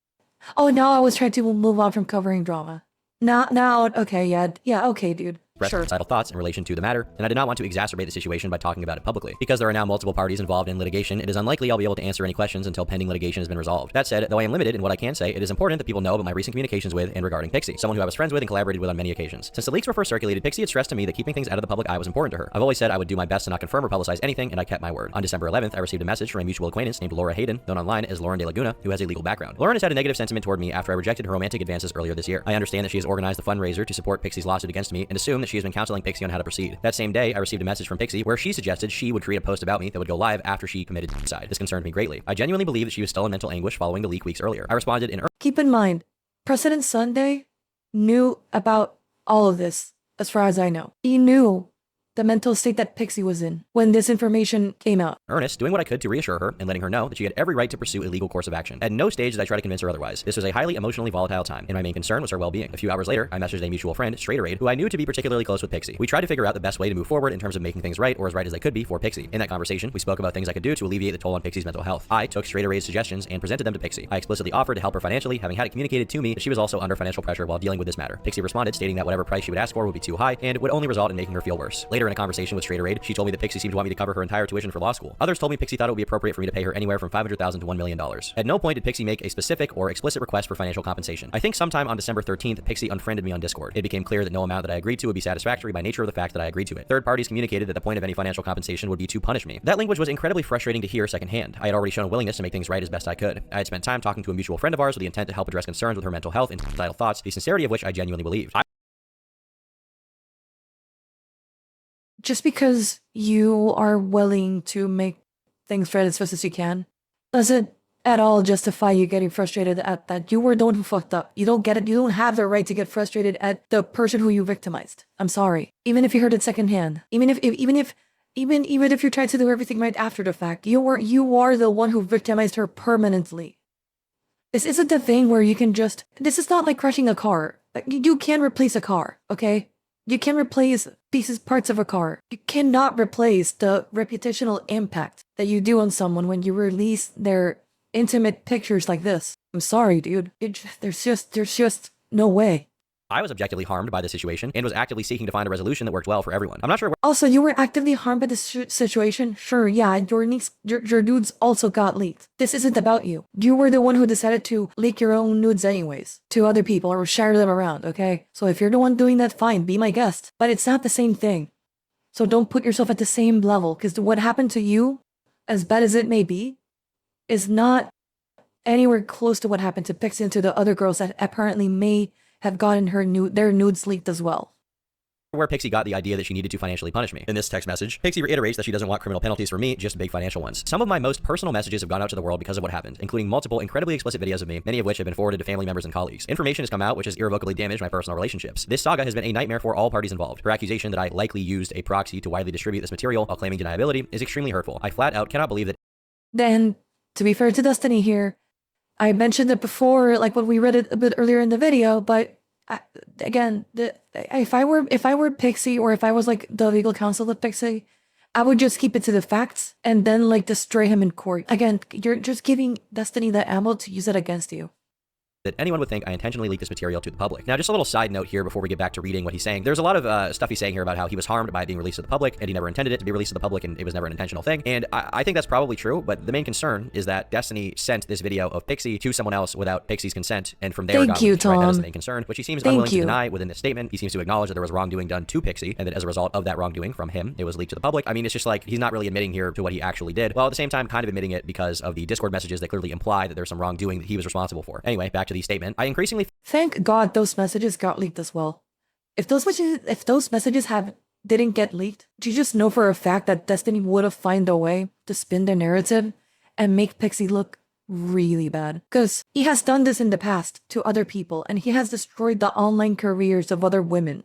[SPEAKER 1] Oh, now I was trying to move on from covering drama. Now, okay, yeah, okay, dude. Sure.
[SPEAKER 2] Suicidal thoughts in relation to the matter, and I did not want to exacerbate the situation by talking about it publicly. Because there are now multiple parties involved in litigation, it is unlikely I'll be able to answer any questions until pending litigation has been resolved. That said, though I am limited in what I can say, it is important that people know about my recent communications with and regarding Pixie, someone who I was friends with and collaborated with on many occasions. Since the leaks were first circulated, Pixie had stressed to me that keeping things out of the public eye was important to her. I've always said I would do my best to not confirm or publicize anything, and I kept my word. On December 11th, I received a message from a mutual acquaintance named Laura Hayden, known online as Lauren de Laguna, who has a legal background. Lauren has had a negative sentiment toward me after I rejected her romantic advances earlier this year. I understand that she has organized the fundraiser to support Pixie's lawsuit against me and assume that she has been counseling Pixie on how to proceed. That same day, I received a message from Pixie where she suggested she would create a post about me that would go live after she committed suicide. This concerned me greatly. I genuinely believe that she was still in mental anguish following the leak weeks earlier. I responded in—
[SPEAKER 1] Keep in mind, President Sunday knew about all of this, as far as I know. He knew the mental state that Pixie was in when this information came out.
[SPEAKER 2] earnest, doing what I could to reassure her and letting her know that she had every right to pursue a legal course of action. At no stage did I try to convince her otherwise. This was a highly emotionally volatile time, and my main concern was her well-being. A few hours later, I messaged a mutual friend, Straighterade, who I knew to be particularly close with Pixie. We tried to figure out the best way to move forward in terms of making things right, or as right as they could be for Pixie. In that conversation, we spoke about things I could do to alleviate the toll on Pixie's mental health. I took Straighterade's suggestions and presented them to Pixie. I explicitly offered to help her financially, having had it communicated to me that she was also under financial pressure while dealing with this matter. Pixie responded, stating that whatever price she would ask for would be too high, and it would only result in making her feel worse. Later in a conversation with Straighterade, she told me that Pixie seemed to want me to cover her entire tuition for law school. Others told me Pixie thought it would be appropriate for me to pay her anywhere from $500,000 to $1 million. At no point did Pixie make a specific or explicit request for financial compensation. I think sometime on December 13th, Pixie unfriended me on Discord. It became clear that no amount that I agreed to would be satisfactory by nature of the fact that I agreed to it. Third parties communicated that the point of any financial compensation would be to punish me. That language was incredibly frustrating to hear secondhand. I had already shown a willingness to make things right as best I could. I had spent time talking to a mutual friend of ours with the intent to help address concerns with her mental health and suicidal thoughts, the sincerity of which I genuinely believed.
[SPEAKER 1] Just because you are willing to make things right as fast as you can doesn't at all justify you getting frustrated at that. You were the one who fucked up. You don't get it. You don't have the right to get frustrated at the person who you victimized. I'm sorry. Even if you heard it secondhand. Even if you tried to do everything right after the fact, you are the one who victimized her permanently. This isn't a thing where you can just— this is not like crashing a car. You can replace a car, okay? You can replace parts of a car. You cannot replace the reputational impact that you do on someone when you release their intimate pictures like this. I'm sorry, dude. There's just no way.
[SPEAKER 2] I was objectively harmed by the situation and was actively seeking to find a resolution that worked well for everyone. I'm not sure
[SPEAKER 1] Also, you were actively harmed by this situation? Sure, yeah, your nudes also got leaked. This isn't about you. You were the one who decided to leak your own nudes anyways, to other people or share them around, okay? So if you're the one doing that, fine, be my guest. But it's not the same thing. So don't put yourself at the same level, because what happened to you, as bad as it may be, is not anywhere close to what happened to Pixie and to the other girls that apparently may have gotten their nudes leaked as well.
[SPEAKER 2] where Pixie got the idea that she needed to financially punish me. In this text message, Pixie reiterates that she doesn't want criminal penalties for me, just big financial ones. Some of my most personal messages have gone out to the world because of what happened, including multiple incredibly explicit videos of me, many of which have been forwarded to family members and colleagues. Information has come out which has irrevocably damaged my personal relationships. This saga has been a nightmare for all parties involved. Her accusation that I likely used a proxy to widely distribute this material while claiming deniability is extremely hurtful. I flat out cannot believe that.
[SPEAKER 1] Then, to be fair to Destiny here, I mentioned it before, like when we read it a bit earlier in the video, but again, if I were Pixie, or if I was like the legal counsel of Pixie, I would just keep it to the facts and then like destroy him in court. Again, you're just giving Destiny the ammo to use it against you.
[SPEAKER 2] That anyone would think I intentionally leaked this material to the public. Now, just a little side note here before we get back to reading what he's saying. There's a lot of stuff he's saying here about how he was harmed by it being released to the public, and he never intended it to be released to the public, and it was never an intentional thing. And I think that's probably true, but the main concern is that Destiny sent this video of Pixie to someone else without Pixie's consent, and from there
[SPEAKER 1] Thank you,
[SPEAKER 2] leaked, right? That is the
[SPEAKER 1] Tom.
[SPEAKER 2] main concern, which he seems unwilling to deny within this statement. He seems to acknowledge that there was wrongdoing done to Pixie, and that as a result of that wrongdoing from him, it was leaked to the public. I mean, it's just like he's not really admitting here to what he actually did, while at the same time kind of admitting it because of the Discord messages that clearly imply that there's some wrongdoing that he was responsible for. Anyway, back to the statement. I increasingly
[SPEAKER 1] Thank God those messages got leaked as well. If those messages didn't get leaked, do you just know for a fact that Destiny would have found a way to spin the narrative and make Pixie look really bad? Because he has done this in the past to other people, and he has destroyed the online careers of other women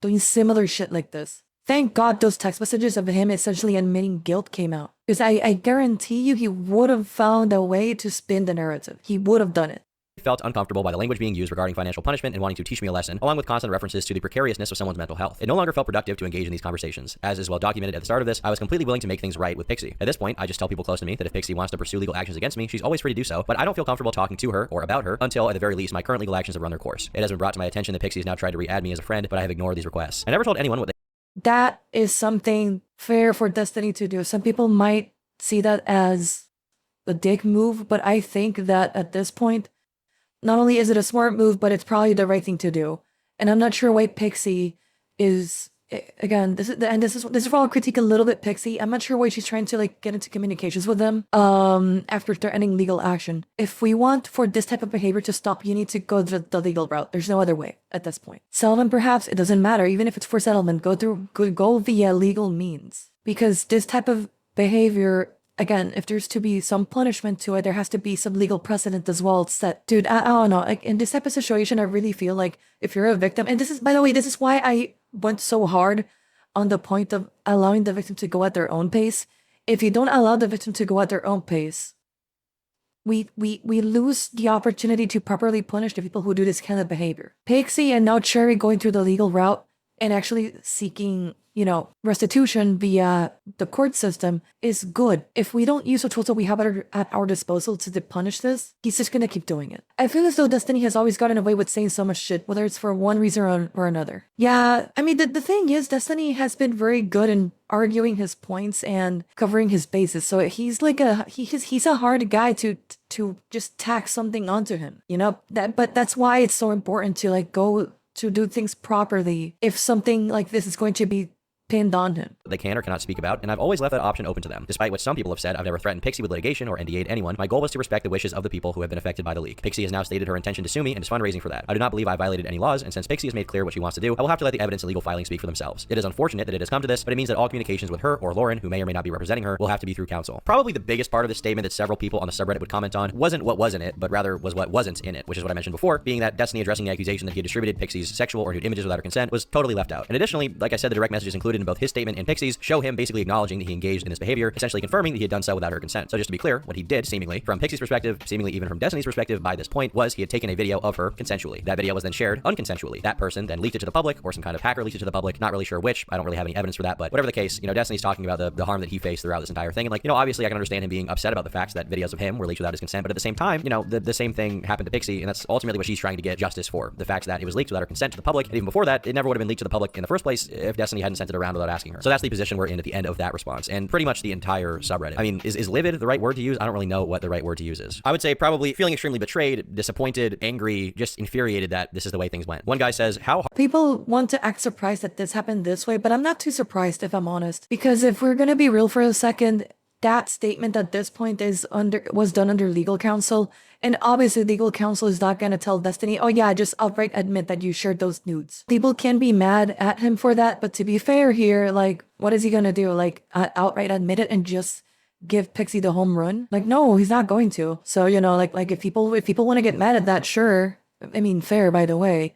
[SPEAKER 1] doing similar shit like this. Thank God those text messages of him essentially admitting guilt came out. Because I guarantee you he would have found a way to spin the narrative. He would have done it.
[SPEAKER 2] felt uncomfortable by the language being used regarding financial punishment and wanting to teach me a lesson, along with constant references to the precariousness of someone's mental health. It no longer felt productive to engage in these conversations. As is well documented at the start of this, I was completely willing to make things right with Pixie. At this point, I just tell people close to me that if Pixie wants to pursue legal actions against me, she's always free to do so, but I don't feel comfortable talking to her or about her until, at the very least, my current legal actions have run their course. It has been brought to my attention that Pixie has now tried to re-add me as a friend, but I have ignored these requests. I never told anyone what they...
[SPEAKER 1] That is something fair for Destiny to do. Some people might see that as a dick move, but I think that at this point, not only is it a smart move, but it's probably the right thing to do. And I'm not sure why Pixie is, again, this is where I'll critique a little bit Pixie. I'm not sure why she's trying to like get into communications with them after threatening legal action. If we want for this type of behavior to stop, you need to go the legal route. There's no other way at this point. Settlement, perhaps, it doesn't matter. Even if it's for settlement, go via legal means. Because this type of behavior, again, if there's to be some punishment to it, there has to be some legal precedent as well set. Dude, I don't know. Like, in this type of situation, I really feel like if you're a victim, and this is, by the way, this is why I went so hard on the point of allowing the victim to go at their own pace. If you don't allow the victim to go at their own pace, we lose the opportunity to properly punish the people who do this kind of behavior. Pixie and now Cherry going through the legal route and actually seeking, you know, restitution via the court system is good. If we don't use the tools that we have at our disposal to punish this, he's just gonna keep doing it. I feel as though Destiny has always gotten away with saying so much shit, whether it's for one reason or another. Yeah, I mean, the thing is, Destiny has been very good in arguing his points and covering his bases. So he's like he's a hard guy to just tack something onto him, you know? But that's why it's so important to like go to do things properly if something like this is going to be pinned on him.
[SPEAKER 2] They can or cannot speak about, and I've always left that option open to them. Despite what some people have said, I've never threatened Pixie with litigation or NDA'd anyone. My goal was to respect the wishes of the people who have been affected by the leak. Pixie has now stated her intention to sue me and is fundraising for that. I do not believe I violated any laws, and since Pixie has made clear what she wants to do, I will have to let the evidence and legal filings speak for themselves. It is unfortunate that it has come to this, but it means that all communications with her or Lauren, who may or may not be representing her, will have to be through counsel. Probably the biggest part of this statement that several people on the subreddit would comment on wasn't what was in it, but rather was what wasn't in it, which is what I mentioned before, being that Destiny addressing the accusation that he had distributed Pixie's sexual or nude images without her consent was totally left out. And additionally, like I said, the direct messages included in both his statement and Pixie's show him basically acknowledging that he engaged in this behavior, essentially confirming that he had done so without her consent. So just to be clear, what he did, seemingly, from Pixie's perspective, seemingly even from Destiny's perspective by this point, was he had taken a video of her consensually. That video was then shared unconsensually. That person then leaked it to the public, or some kind of hacker leaked it to the public, not really sure which. I don't really have any evidence for that, but whatever the case, Destiny's talking about the harm that he faced throughout this entire thing. And obviously I can understand him being upset about the fact that videos of him were leaked without his consent, but at the same time, the same thing happened to Pixie, and that's ultimately what she's trying to get justice for. The fact that it was leaked without her consent to the public, and even before that, it never would have been leaked to the public in the first place if Destiny hadn't sent it around without asking her. So that's the position we're in at the end of that response, and pretty much the entire subreddit. I mean, is livid the right word to use? I don't really know what the right word to use is. I would say probably feeling extremely betrayed, disappointed, angry, just infuriated that this is the way things went. One guy says, how
[SPEAKER 1] People want to act surprised that this happened this way, but I'm not too surprised if I'm honest. Because if we're gonna be real for a second, that statement at this point was done under legal counsel, and obviously legal counsel is not gonna tell Destiny, oh yeah, just outright admit that you shared those nudes. People can be mad at him for that, but to be fair here, what is he gonna do? Outright admit it and just give Pixie the home run? No, he's not going to. So, if people want to get mad at that, sure. I mean, fair, by the way.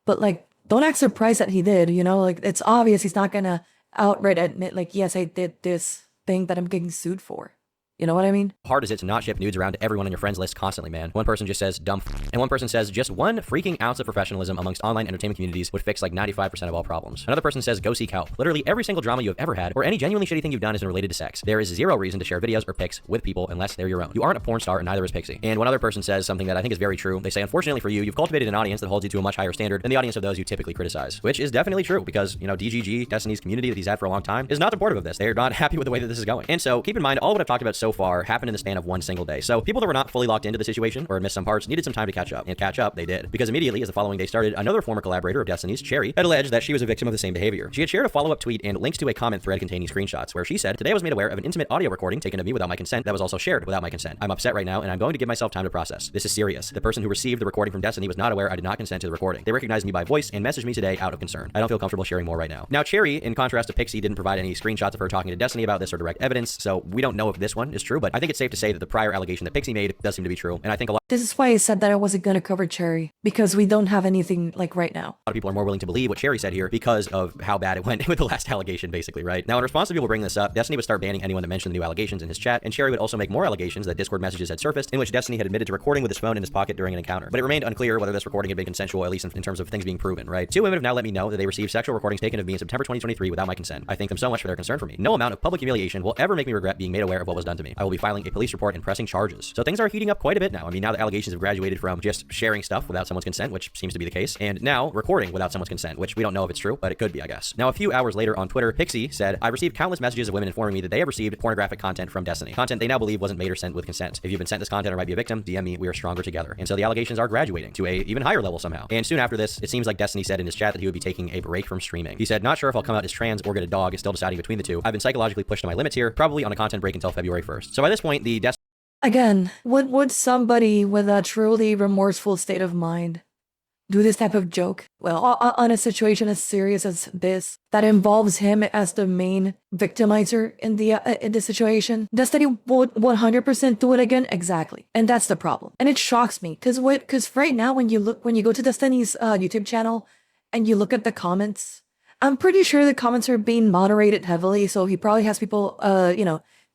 [SPEAKER 1] But, don't act surprised that he did, it's obvious he's not gonna outright admit, yes, I did this thing that I'm getting sued for. You know what I mean?
[SPEAKER 2] hard is it to not ship nudes around to everyone on your friends list constantly, man? One person just says dumb and one person says just one freaking ounce of professionalism amongst online entertainment communities would fix 95% of all problems. Another person says go seek help. Literally every single drama you have ever had or any genuinely shitty thing you've done isn't related to sex. There is zero reason to share videos or pics with people unless they're your own. You aren't a porn star and neither is Pixie. And one other person says something that I think is very true. They say, unfortunately for you, you've cultivated an audience that holds you to a much higher standard than the audience of those you typically criticize, which is definitely true because, DGG, Destiny's community that he's had for a long time, is not supportive of this. They're not happy with the way that this is going. And so keep in mind, all of what I've talked about so far happened in the span of one single day. So people that were not fully locked into the situation or had missed some parts needed some time to catch up. And catch up they did. Because immediately as the following day started, another former collaborator of Destiny's, Cherry, had alleged that she was a victim of the same behavior. She had shared a follow-up tweet and links to a comment thread containing screenshots where she said, today I was made aware of an intimate audio recording taken of me without my consent that was also shared without my consent. I'm upset right now and I'm going to give myself time to process. This is serious. The person who received the recording from Destiny was not aware I did not consent to the recording. They recognized me by voice and messaged me today out of concern. I don't feel comfortable sharing more right now. Now Cherry, in contrast to Pixie, didn't provide any screenshots of her talking to Destiny about this or direct evidence, so we don't know if this one is true, but I think it's safe to say that the prior allegation that Pixie made does seem to be true, and I think a lot
[SPEAKER 1] This is why I said that I wasn't going to cover Cherry, because we don't have anything like right now.
[SPEAKER 2] of people are more willing to believe what Cherry said here because of how bad it went with the last allegation, basically, right? Now, in response to people bringing this up, Destiny would start banning anyone that mentioned the new allegations in his chat, and Cherry would also make more allegations that Discord messages had surfaced in which Destiny had admitted to recording with his phone in his pocket during an encounter. But it remained unclear whether this recording had been consensual, at least in terms of things being proven, right? Two women have now let me know that they received sexual recordings taken of me in September 2023 without my consent. I thank them so much for their concern for me. No amount of public humiliation will ever make me regret being made aware of what was done to me. I will be filing a police report and pressing charges. So things are heating up quite a bit now. I mean, now the allegations have graduated from just sharing stuff without someone's consent, which seems to be the case, and now recording without someone's consent, which we don't know if it's true, but it could be, I guess. Now, a few hours later on Twitter, Pixie said, I received countless messages of women informing me that they have received pornographic content from Destiny. Content they now believe wasn't made or sent with consent. If you've been sent this content or might be a victim, DM me, we are stronger together. And so the allegations are graduating to a even higher level somehow. And soon after this, it seems like Destiny said in his chat that he would be taking a break from streaming. He said, not sure if I'll come out as trans or get a dog, is still deciding between the two. I've been psychologically pushed to my limits here, probably on a content break until February 1st. So by this point, the
[SPEAKER 1] Again, would somebody with a truly remorseful state of mind do this type of joke? Well, on a situation as serious as this, that involves him as the main victimizer in the situation, Destiny would 100% do it again? Exactly. And that's the problem. And it shocks me, because right now when you go to Destiny's YouTube channel and you look at the comments, I'm pretty sure the comments are being moderated heavily, so he probably has people,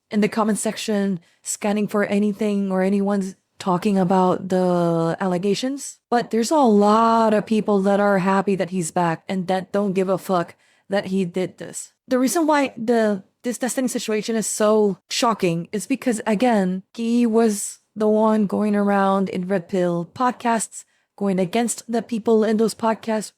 [SPEAKER 1] in the comment section scanning for anything or anyone's talking about the allegations. But there's a lot of people that are happy that he's back and that don't give a fuck that he did this. The reason why this Destiny situation is so shocking is because, again, he was the one going around in Red Pill podcasts, going against the people in those podcasts,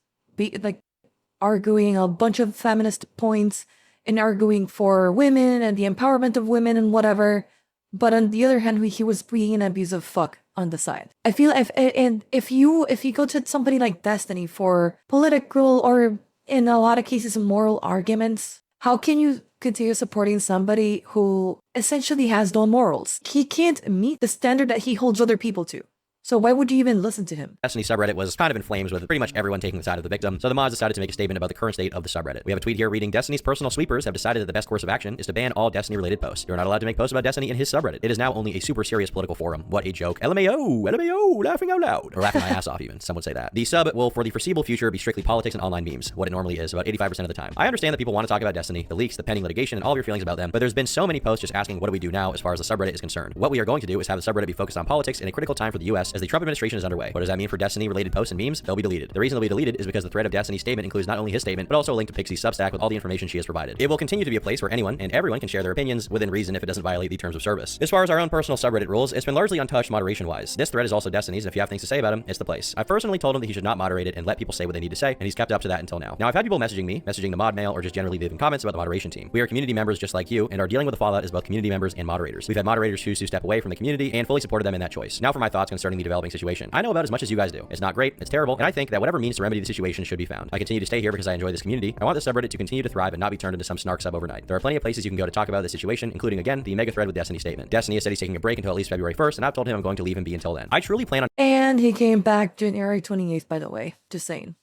[SPEAKER 1] arguing a bunch of feminist points and arguing for women and the empowerment of women and whatever. But on the other hand, he was being an abusive fuck on the side. I feel if you go to somebody like Destiny for political or in a lot of cases moral arguments, how can you continue supporting somebody who essentially has no morals? He can't meet the standard that he holds other people to. So why would you even listen to him?
[SPEAKER 2] Destiny subreddit was kind of in flames with pretty much everyone taking the side of the victim, so the mods decided to make a statement about the current state of the subreddit. We have a tweet here reading, Destiny's personal sweepers have decided that the best course of action is to ban all Destiny-related posts. You're not allowed to make posts about Destiny in his subreddit. It is now only a super serious political forum. What a joke. LMAO, LMAO, laughing out loud. Or laughing my ass off even, some would say that. The sub will, for the foreseeable future, be strictly politics and online memes, what it normally is, about 85% of the time. I understand that people want to talk about Destiny, the leaks, the pending litigation, and all of your feelings about them, but there's been so many posts just asking what do we do now as far as the subreddit is concerned. What we are going to do is have the subreddit be focused on politics in a critical time for the US as the Trump administration is underway. What does that mean for Destiny-related posts and memes? They'll be deleted. The reason they'll be deleted is because the thread of Destiny's statement includes not only his statement, but also a link to Pixie's Substack with all the information she has provided. It will continue to be a place where anyone and everyone can share their opinions within reason if it doesn't violate the terms of service. As far as our own personal subreddit rules, it's been largely untouched moderation-wise. This thread is also Destiny's, and if you have things to say about him, it's the place. I've personally told him that he should not moderate it and let people say what they need to say, and he's kept up to that until now. Now, I've had people messaging me, messaging the mod mail, or just generally leaving comments about the moderation team. We are community members just like you, and are dealing with the fallout as both community members and moderators. We've had moderators choose to step away from the community and fully supported them in that choice. Now for my thoughts concerning the developing situation. I know about as much as you guys do. It's not great, it's terrible, and I think that whatever means to remedy the situation should be found. I continue to stay here because I enjoy this community. I want the subreddit to continue to thrive and not be turned into some snark sub overnight. There are plenty of places you can go to talk about this situation, including again, the Megathread with Destiny statement. Destiny has said he's taking a break until at least February 1st, and I've told him I'm going to leave him be until then. I truly plan on
[SPEAKER 1] And he came back January 28th, by the way. Just saying.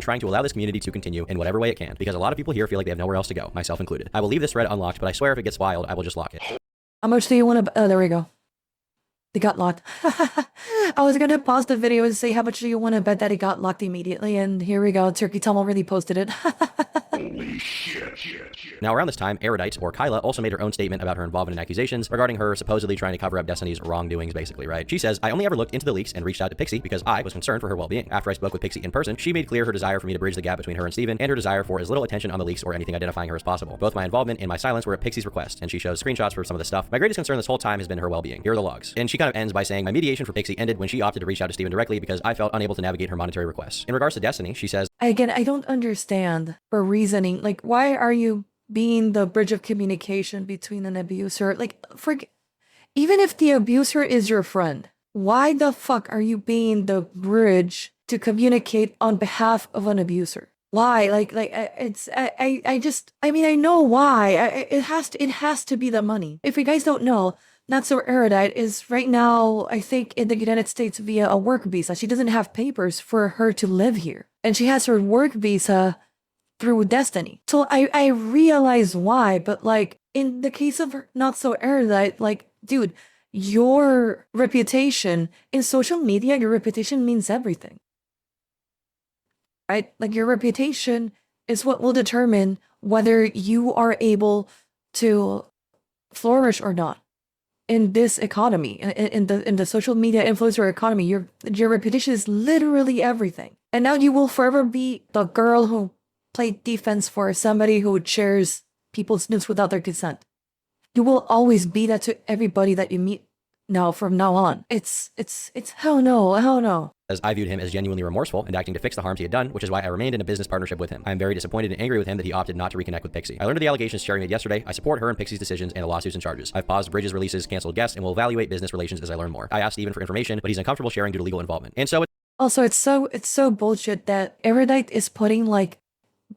[SPEAKER 2] trying to allow this community to continue in whatever way it can, because a lot of people here feel like they have nowhere else to go, myself included. I will leave this thread unlocked, but I swear if it gets wild, I will just lock it.
[SPEAKER 1] How much do you want to... Oh, there we go. They got locked. I was gonna pause the video and say how much do you want to bet that it got locked immediately, and here we go. Turkey Tom already posted it.
[SPEAKER 7] Holy shit.
[SPEAKER 2] Now, around this time, Erudite, or Kyla, also made her own statement about her involvement in accusations regarding her supposedly trying to cover up Destiny's wrongdoings, basically, right? She says, I only ever looked into the leaks and reached out to Pixie because I was concerned for her well-being. After I spoke with Pixie in person, she made clear her desire for me to bridge the gap between her and Steven, and her desire for as little attention on the leaks or anything identifying her as possible. Both my involvement and my silence were at Pixie's request, and she shows screenshots for some of the stuff. My greatest concern this whole time has been her well-being. Here are the logs. And she kind of ends by saying, my mediation for Pixie ended when she opted to reach out to Steven directly because I felt unable to navigate her monetary requests. In regards to Destiny, she says,
[SPEAKER 1] Again, I don't understand her reasoning. Like, why are you being the bridge of communication between an abuser? Like, even if the abuser is your friend, why the fuck are you being the bridge to communicate on behalf of an abuser? Why? I mean, I know why. It has to be the money. If you guys don't know, Not So Erudite is right now, I think, in the United States via a work visa. She doesn't have papers for her to live here. And she has her work visa through Destiny. So I realize why, but like, in the case of Not So Erudite, like, dude, your reputation in social media, your reputation means everything. Right? Like, your reputation is what will determine whether you are able to flourish or not in this economy, in the social media influencer economy. Your reputation is literally everything. And now you will forever be the girl who played defense for somebody who shares people's news without their consent. You will always be that to everybody that you meet now from now on. It's hell no.
[SPEAKER 2] As I viewed him as genuinely remorseful and acting to fix the harms he had done, which is why I remained in a business partnership with him. I am very disappointed and angry with him that he opted not to reconnect with Pixie. I learned of the allegations Cherry made yesterday. I support her and Pixie's decisions and the lawsuits and charges. I've paused Bridges releases, canceled guests, and will evaluate business relations as I learn more. I asked Steven for information, but he's uncomfortable sharing due to legal involvement. And so
[SPEAKER 1] Also, it's so bullshit that Erudite is putting like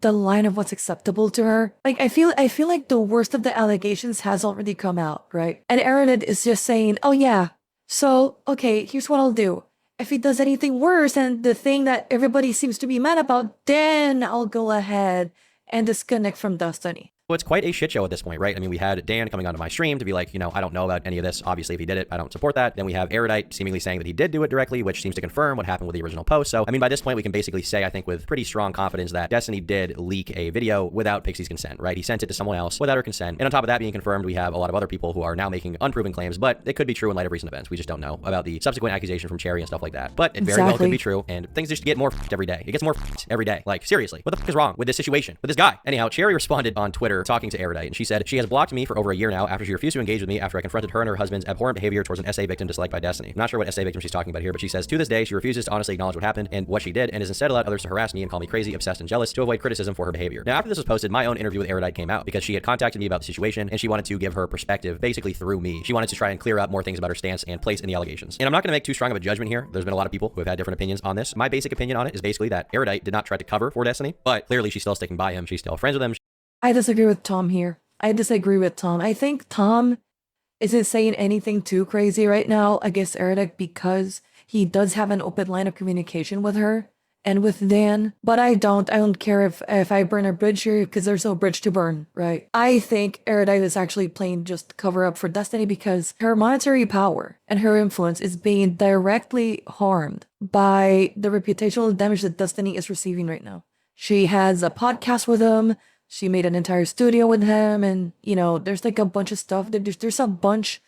[SPEAKER 1] the line of what's acceptable to her. Like, I feel like the worst of the allegations has already come out, right? And Erudite is just saying, oh yeah, so okay, here's what I'll do. If he does anything worse and the thing that everybody seems to be mad about, then I'll go ahead and disconnect from Destiny.
[SPEAKER 2] Well, it's quite a shit show at this point, right? I mean, we had Dan coming onto my stream to be like, I don't know about any of this. Obviously, if he did it, I don't support that. Then we have Erudite seemingly saying that he did do it directly, which seems to confirm what happened with the original post. So, I mean, by this point, we can basically say, I think with pretty strong confidence that Destiny did leak a video without Pixie's consent, right? He sent it to someone else without her consent. And on top of that being confirmed, we have a lot of other people who are now making unproven claims, but it could be true in light of recent events. We just don't know about the subsequent accusation from Cherry and stuff like that. But it very well could be true, and things just get more every day. It gets more every day. Like, seriously, what the fuck is wrong with this situation, with this guy? Anyhow, Cherry responded on Twitter talking to Erudite, and she said she has blocked me for over a year now after she refused to engage with me after I confronted her and her husband's abhorrent behavior towards an SA victim disliked by Destiny. I'm not sure what SA victim she's talking about here, but she says to this day she refuses to honestly acknowledge what happened and what she did, and has instead allowed others to harass me and call me crazy, obsessed, and jealous to avoid criticism for her behavior. Now, after this was posted, my own interview with Erudite came out because she had contacted me about the situation and she wanted to give her perspective basically through me. She wanted to try and clear up more things about her stance and place in the allegations. And I'm not going to make too strong of a judgment here. There's been a lot of people who have had different opinions on this. My basic opinion on it is basically that Erudite did not try to cover for Destiny, but clearly she's still sticking by him. She's still friends with him.
[SPEAKER 1] I disagree with Tom here. I think Tom isn't saying anything too crazy right now against Erudite because he does have an open line of communication with her and with Dan, but I don't care if I burn a bridge here because there's no bridge to burn, right? I think Erudite is actually playing just cover up for Destiny because her monetary power and her influence is being directly harmed by the reputational damage that Destiny is receiving right now. She has a podcast with him. She made an entire studio with him, and there's like a bunch of stuff. There's a bunch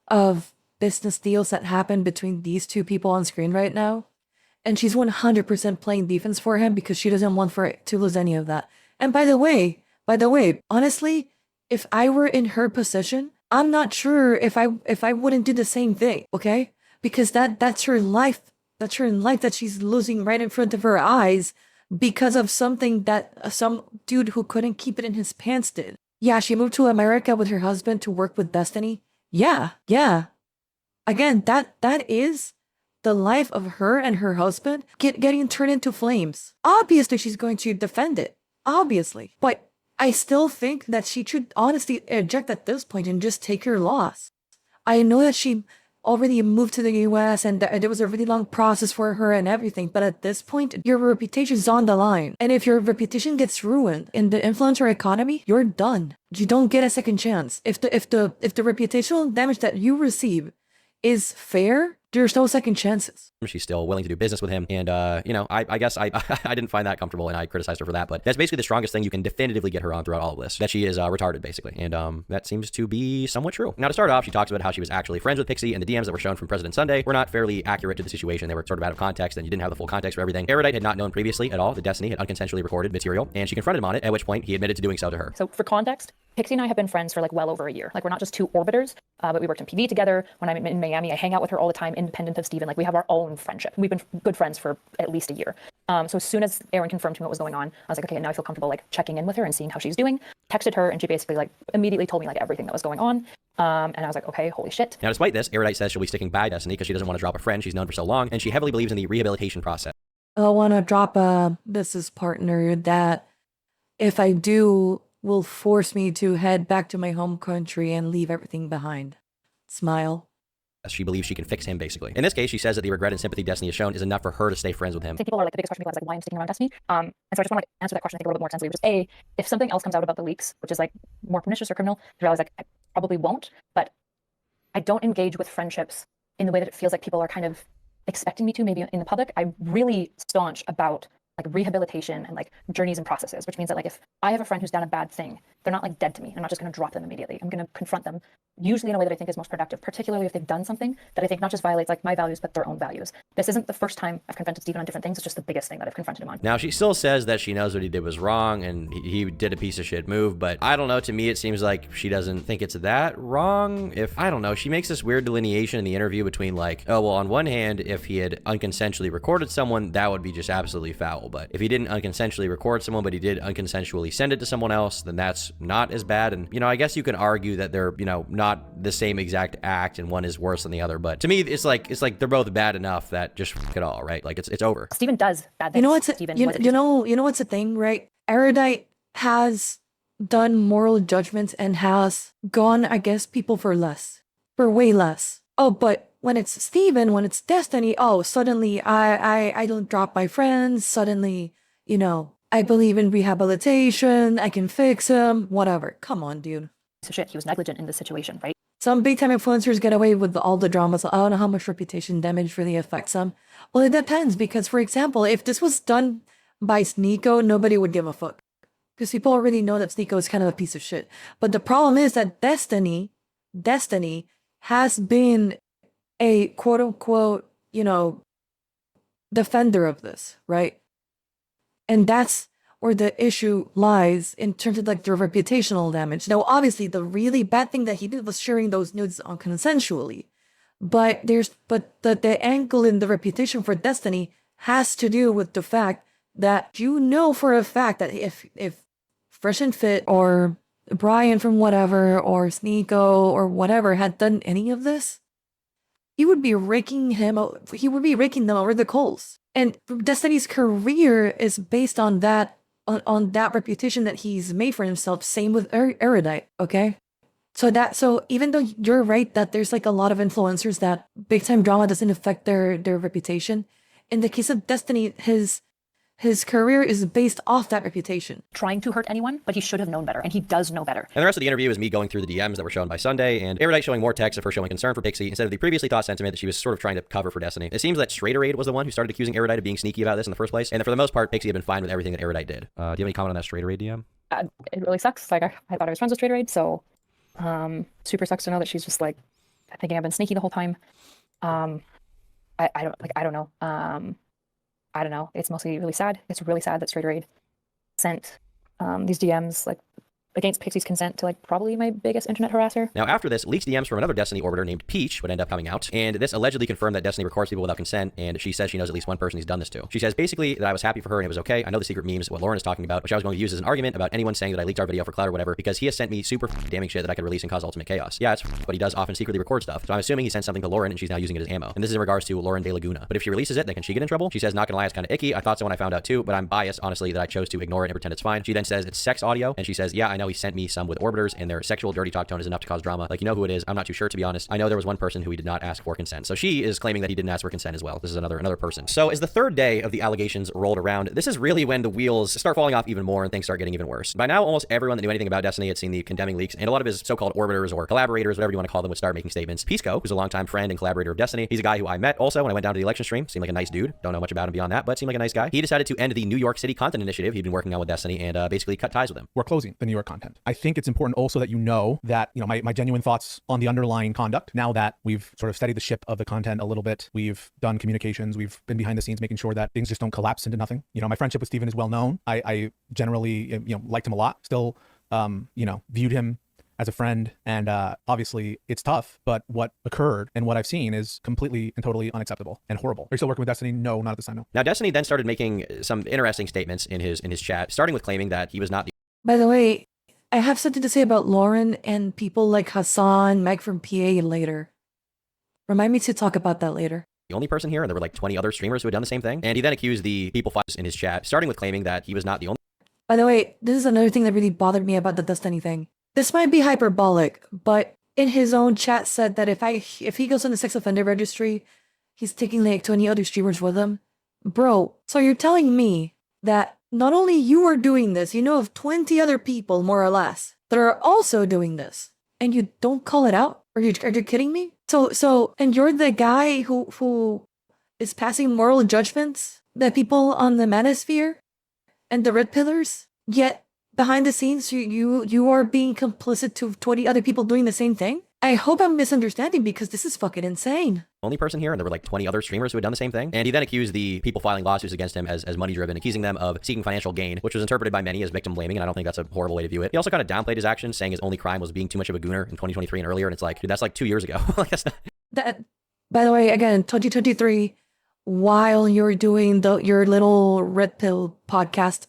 [SPEAKER 1] of business deals that happen between these two people on screen right now. And she's 100% playing defense for him because she doesn't want for it to lose any of that. And by the way, honestly, if I were in her position, I'm not sure if I wouldn't do the same thing, okay? Because that's her life. That's her life that she's losing right in front of her eyes because of something that some dude who couldn't keep it in his pants did. Yeah, she moved to America with her husband to work with Destiny. Yeah. Again, that is the life of her and her husband getting turned into flames. Obviously, she's going to defend it. Obviously. But I still think that she should honestly eject at this point and just take her loss. I know that she already moved to the US and there was a really long process for her and everything, but at this point, your reputation is on the line. And if your reputation gets ruined in the influencer economy, you're done. You don't get a second chance. If the reputational damage that you receive is fair, there's no second chances.
[SPEAKER 2] She's still willing to do business with him. And, I guess I didn't find that comfortable and I criticized her for that. But that's basically the strongest thing you can definitively get her on throughout all of this, that she is retarded, basically. And that seems to be somewhat true. Now, to start off, she talks about how she was actually friends with Pixie, and the DMs that were shown from President Sunday were not fairly accurate to the situation. They were sort of out of context, and you didn't have the full context for everything. Erudite had not known previously at all that Destiny had unconsensually recorded material, and she confronted him on it, at which point he admitted to doing so to her.
[SPEAKER 8] So for context, Pixie and I have been friends for well over a year. We're not just two orbiters, but we worked in PV together. When I'm in Miami, I hang out with her all the time, independent of Steven. We have our own friendship. We've been good friends for at least a year. So as soon as Aaron confirmed to me what was going on, I was like, okay, now I feel comfortable checking in with her and seeing how she's doing. Texted her, and she basically immediately told me everything that was going on. And I was like, okay, holy shit.
[SPEAKER 2] Now, despite this, Erudite says she'll be sticking by Destiny because she doesn't want to drop a friend she's known for so long, and she heavily believes in the rehabilitation process.
[SPEAKER 1] I want to drop a business partner that, if I do, will force me to head back to my home country and leave everything behind. Smile.
[SPEAKER 2] She believes she can fix him, basically. In this case, she says that the regret and sympathy Destiny has shown is enough for her to stay friends with him.
[SPEAKER 8] I think people are the biggest question people have is why I'm sticking around Destiny. And so I just want to answer that question, I think, a little bit more extensively. Just A, if something else comes out about the leaks, which is more pernicious or criminal, I realize I probably won't, but I don't engage with friendships in the way that it feels like people are kind of expecting me to, maybe in the public. I'm really staunch about rehabilitation and journeys and processes, which means that if I have a friend who's done a bad thing, they're not dead to me. I'm not just going to drop them immediately. I'm going to confront them, usually in a way that I think is most productive, particularly if they've done something that I think not just violates my values, but their own values. This isn't the first time I've confronted Steven on different things. It's just the biggest thing that I've confronted him on.
[SPEAKER 2] Now, she still says that she knows what he did was wrong and he did a piece of shit move, but I don't know. To me, it seems like she doesn't think it's that wrong. I don't know, she makes this weird delineation in the interview between oh, well, on one hand, if he had unconsensually recorded someone, that would be just absolutely foul. But if he didn't unconsensually record someone, but he did unconsensually send it to someone else, then that's not as bad. And, I guess you can argue that they're, not the same exact act and one is worse than the other. But to me, it's like they're both bad enough that just fuck it all, right? It's over.
[SPEAKER 8] Steven does bad things.
[SPEAKER 1] You know what's the thing, right? Erudite has done moral judgments and has gone against people for way less. Oh, but when it's Steven, when it's Destiny, oh, suddenly I don't drop my friends. Suddenly, I believe in rehabilitation. I can fix him. Whatever. Come on, dude.
[SPEAKER 8] So shit, he was negligent in this situation, right?
[SPEAKER 1] Some big-time influencers get away with all the dramas. I don't know how much reputation damage really affects them. Well, it depends because, for example, if this was done by Sneeko, nobody would give a fuck. Because people already know that Sneeko is kind of a piece of shit. But the problem is that Destiny has been a quote-unquote, defender of this, right? And that's where the issue lies in terms of the reputational damage. Now, obviously, the really bad thing that he did was sharing those nudes unconsensually. But the angle in the reputation for Destiny has to do with the fact that for a fact that if Fresh and Fit or Brian from whatever or Sneeko or whatever had done any of this, he would be raking them over the coals. And Destiny's career is based on that reputation that he's made for himself. Same with Erudite, okay? So even though you're right that there's like a lot of influencers that big time drama doesn't affect their reputation, in the case of Destiny, his career is based off that reputation.
[SPEAKER 8] Trying to hurt anyone, but he should have known better, and he does know better.
[SPEAKER 2] And the rest of the interview is me going through the DMs that were shown by Sunday, and Erudite showing more text of her showing concern for Pixie instead of the previously thought sentiment that she was sort of trying to cover for Destiny. It seems that Straighterade was the one who started accusing Erudite of being sneaky about this in the first place, and that for the most part, Pixie had been fine with everything that Erudite did. Do you have any comment on that Straighterade DM?
[SPEAKER 8] It really sucks. Like, I thought I was friends with Straighterade, so super sucks to know that she's just like thinking I've been sneaky the whole time. I don't know. I don't know. It's mostly really sad. It's really sad that Straighterade sent these DMs like against Pixie's consent to like probably my biggest internet harasser.
[SPEAKER 2] Now after this, leaked DMs from another Destiny orbiter named Peach would end up coming out, and this allegedly confirmed that Destiny records people without consent, and she says she knows at least one person he's done this to. She says basically that I was happy for her and it was okay. I know the secret memes, what Lauren is talking about, which I was going to use as an argument about anyone saying that I leaked our video for clout or whatever, because he has sent me super damning shit that I could release and cause ultimate chaos. Yeah, it's but he does often secretly record stuff, so I'm assuming he sent something to Lauren and she's now using it as ammo. And this is in regards to Lauren De Laguna. But if she releases it, then can she get in trouble? She says, not gonna lie, it's kind of icky. I thought so when I found out too, but I'm biased, honestly, that I chose to ignore it and pretend it's fine. She then says it's sex audio, and she says, yeah, I know he sent me some with orbiters, and their sexual dirty talk tone is enough to cause drama. Like, you know who it is? I'm not too sure, to be honest. I know there was one person who he did not ask for consent. So she is claiming that he didn't ask for consent as well. This is another person. So as the third day of the allegations rolled around, this is really when the wheels start falling off even more and things start getting even worse. By now, almost everyone that knew anything about Destiny had seen the condemning leaks, and a lot of his so-called orbiters or collaborators, whatever you want to call them, would start making statements. Pisco, who's a longtime friend and collaborator of Destiny, he's a guy who I met also when I went down to the election stream. Seemed like a nice dude. Don't know much about him beyond that, but seemed like a nice guy. He decided to end the New York City content initiative he'd been working on with Destiny and basically cut ties with him.
[SPEAKER 9] We're closing the New York content. I think it's important also that you know that, my genuine thoughts on the underlying conduct, now that we've sort of steadied the ship of the content a little bit, we've done communications, we've been behind the scenes making sure that things just don't collapse into nothing. My friendship with Steven is well known. I generally, liked him a lot, still, viewed him as a friend, and obviously it's tough, but what occurred and what I've seen is completely and totally unacceptable and horrible. Are you still working with Destiny? No, not at this time, no.
[SPEAKER 2] Now Destiny then started making some interesting statements in his chat, starting with claiming that he was not the
[SPEAKER 1] By the way, I have something to say about Lauren and people like Hassan, Meg from PA later. Remind me to talk about that later.
[SPEAKER 2] only person here, and there were like 20 other streamers who had done the same thing. And he then accused the people in his chat, starting with claiming that he was not the only.
[SPEAKER 1] By the way, this is another thing that really bothered me about the Destiny thing. This might be hyperbolic, but in his own chat said that if he goes on the sex offender registry, he's taking like 20 other streamers with him. Bro, so you're telling me that not only you are doing this, you know of 20 other people, more or less, that are also doing this, and you don't call it out? Are you kidding me? And you're the guy who is passing moral judgments that people on the manosphere and the red pillars, yet behind the scenes you are being complicit to 20 other people doing the same thing? I hope I'm misunderstanding, because this is fucking insane.
[SPEAKER 2] Only person here, and there were like 20 other streamers who had done the same thing. And he then accused the people filing lawsuits against him as money driven, accusing them of seeking financial gain, which was interpreted by many as victim blaming, and I don't think that's a horrible way to view it. He also kind of downplayed his actions, saying his only crime was being too much of a gooner in 2023 and earlier, and it's like, dude, that's like 2 years ago. Like, that's not...
[SPEAKER 1] That, by the way, again, 2023, while you're doing your little red pill podcast,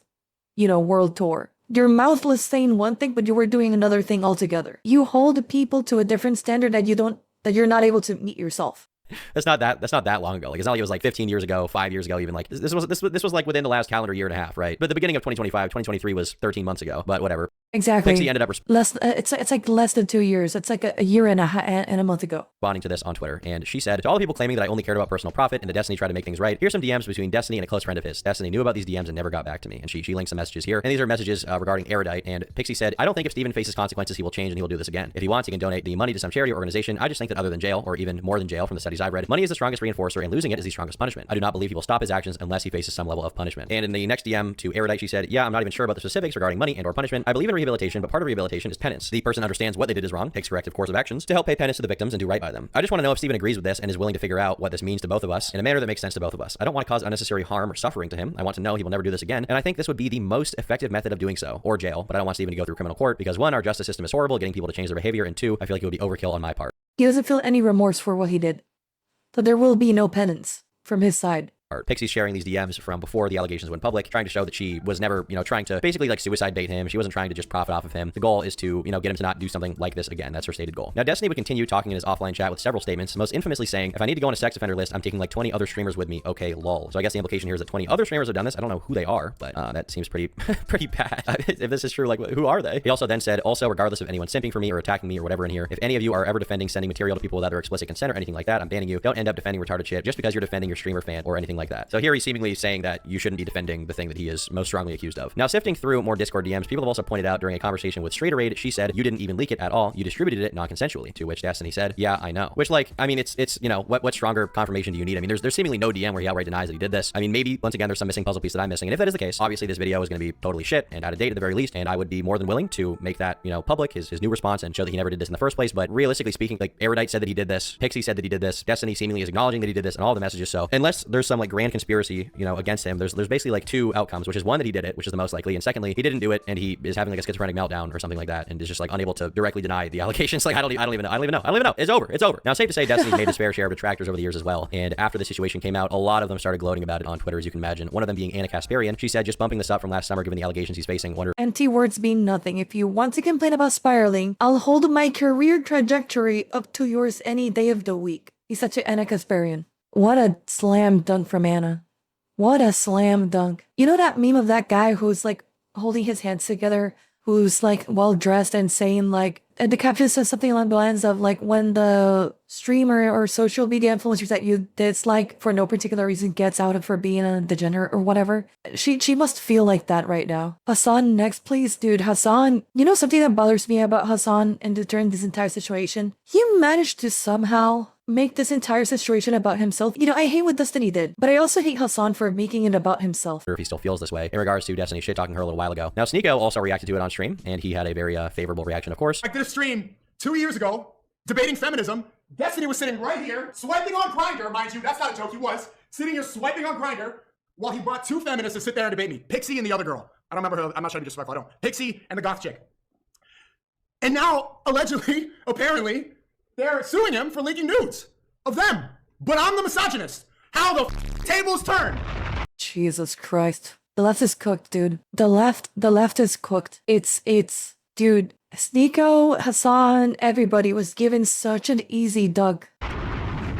[SPEAKER 1] world tour, you're mouthless saying one thing, but you were doing another thing altogether. You hold people to a different standard that you're not able to meet yourself.
[SPEAKER 2] That's not that long ago. Like, it's not like it was like 15 years ago, 5 years ago, even. Like, this was like within the last calendar year and a half, right? But the beginning of 2025, 2023 was 13 months ago, but whatever.
[SPEAKER 1] Exactly.
[SPEAKER 2] Pixie ended up
[SPEAKER 1] it's like less than 2 years. It's like a year and a month ago.
[SPEAKER 2] Responding to this on Twitter, and she said, to all the people claiming that I only cared about personal profit and that Destiny tried to make things right, here's some DMs between Destiny and a close friend of his. Destiny knew about these DMs and never got back to me. And she links some messages here, and these are messages regarding Erudite. And Pixie said, I don't think if Steven faces consequences, he will change and he will do this again. If he wants, he can donate the money to some charity or organization. I just think that other than jail, or even more than jail from the studies I've read, money is the strongest reinforcer, and losing it is the strongest punishment. I do not believe he will stop his actions unless he faces some level of punishment. And in the next DM to Erudite, she said, yeah, I'm not even sure about the specifics regarding money and or punishment. I believe in rehabilitation, but part of rehabilitation is penance. The person understands what they did is wrong, takes corrective course of actions to help pay penance to the victims and do right by them. I just want to know if Steven agrees with this and is willing to figure out what this means to both of us in a manner that makes sense to both of us. I don't want to cause unnecessary harm or suffering to him. I want to know he will never do this again, and I think this would be the most effective method of doing so, or jail, but I don't want Steven to go through criminal court because 1, our justice system is horrible, getting people to change their behavior, and 2, I feel like it would be overkill on my part.
[SPEAKER 1] He doesn't feel any remorse for what he did, so there will be no penance from his side.
[SPEAKER 2] Pixie's sharing these DMs from before the allegations went public, trying to show that she was never, trying to basically like suicide bait him. She wasn't trying to just profit off of him. The goal is to, get him to not do something like this again. That's her stated goal. Now, Destiny would continue talking in his offline chat with several statements, most infamously saying, if I need to go on a sex offender list, I'm taking like 20 other streamers with me. Okay, lol. So I guess the implication here is that 20 other streamers have done this. I don't know who they are, but that seems pretty bad. If this is true, like, who are they? He also then said, also, regardless of anyone simping for me or attacking me or whatever in here, if any of you are ever defending sending material to people without their explicit consent or anything like that, I'm banning you. Don't end up defending retarded shit just because you're defending your streamer fan or anything like that. So here he's seemingly saying that you shouldn't be defending the thing that he is most strongly accused of. Now, sifting through more Discord DMs, people have also pointed out during a conversation with Straighter Raid, she said, you didn't even leak it at all. You distributed it non-consensually, to which Destiny said, yeah, I know. Which, like, I mean, it's what stronger confirmation do you need? I mean, there's seemingly no DM where he outright denies that he did this. I mean, maybe, once again, there's some missing puzzle piece that I'm missing. And if that is the case, obviously this video is going to be totally shit and out of date at the very least, and I would be more than willing to make that, public, his new response, and show that he never did this in the first place. But realistically speaking, like, Erudite said that he did this, Pixie said that he did this, Destiny seemingly is acknowledging that he did this, and all the messages. So unless there's some like grand conspiracy, against him, there's basically like two outcomes, which is one, that he did it, which is the most likely, and secondly, he didn't do it, and he is having like a schizophrenic meltdown or something like that, and is just like unable to directly deny the allegations. Like, I don't even know. It's over. Now, safe to say, Destiny's made his fair share of detractors over the years as well, and after the situation came out, a lot of them started gloating about it on Twitter, as you can imagine. One of them being Anna Kasparian. She said, just bumping this up from last summer, given the allegations he's facing. Wonder.
[SPEAKER 1] Empty words mean nothing. If you want to complain about spiraling, I'll hold my career trajectory up to yours any day of the week. He's such an Anna Kasparian. What a slam dunk from Anna. What a slam dunk. You know that meme of that guy who's like holding his hands together, who's like well dressed and saying like, and the caption says something along the lines of like, when the streamer or social media influencers that you dislike for no particular reason gets out of for being a degenerate or whatever. She must feel like that right now. Hassan next, please. Dude, Hassan, something that bothers me about Hassan and during this entire situation? He managed to somehow make this entire situation about himself. I hate what Destiny did, but I also hate Hassan for making it about himself.
[SPEAKER 2] If he still feels this way in regards to Destiny shit talking her a little while ago. Now, Sneeko also reacted to it on stream, and he had a very favorable reaction, of course.
[SPEAKER 10] I did a stream 2 years ago debating feminism. Destiny was sitting right here, swiping on Grindr, mind you, that's not a joke, he was sitting here swiping on Grindr while he brought two feminists to sit there and debate me. Pixie and the other girl. I don't remember her, I'm not trying to be disrespectful, I don't. Pixie and the goth chick. And now, allegedly, apparently, they're suing him for leaking nudes of them. But I'm the misogynist. How the tables turn.
[SPEAKER 1] Jesus Christ. The left is cooked, dude. The left is cooked. It's, dude, Sneeko, Hassan, everybody was given such an easy dug.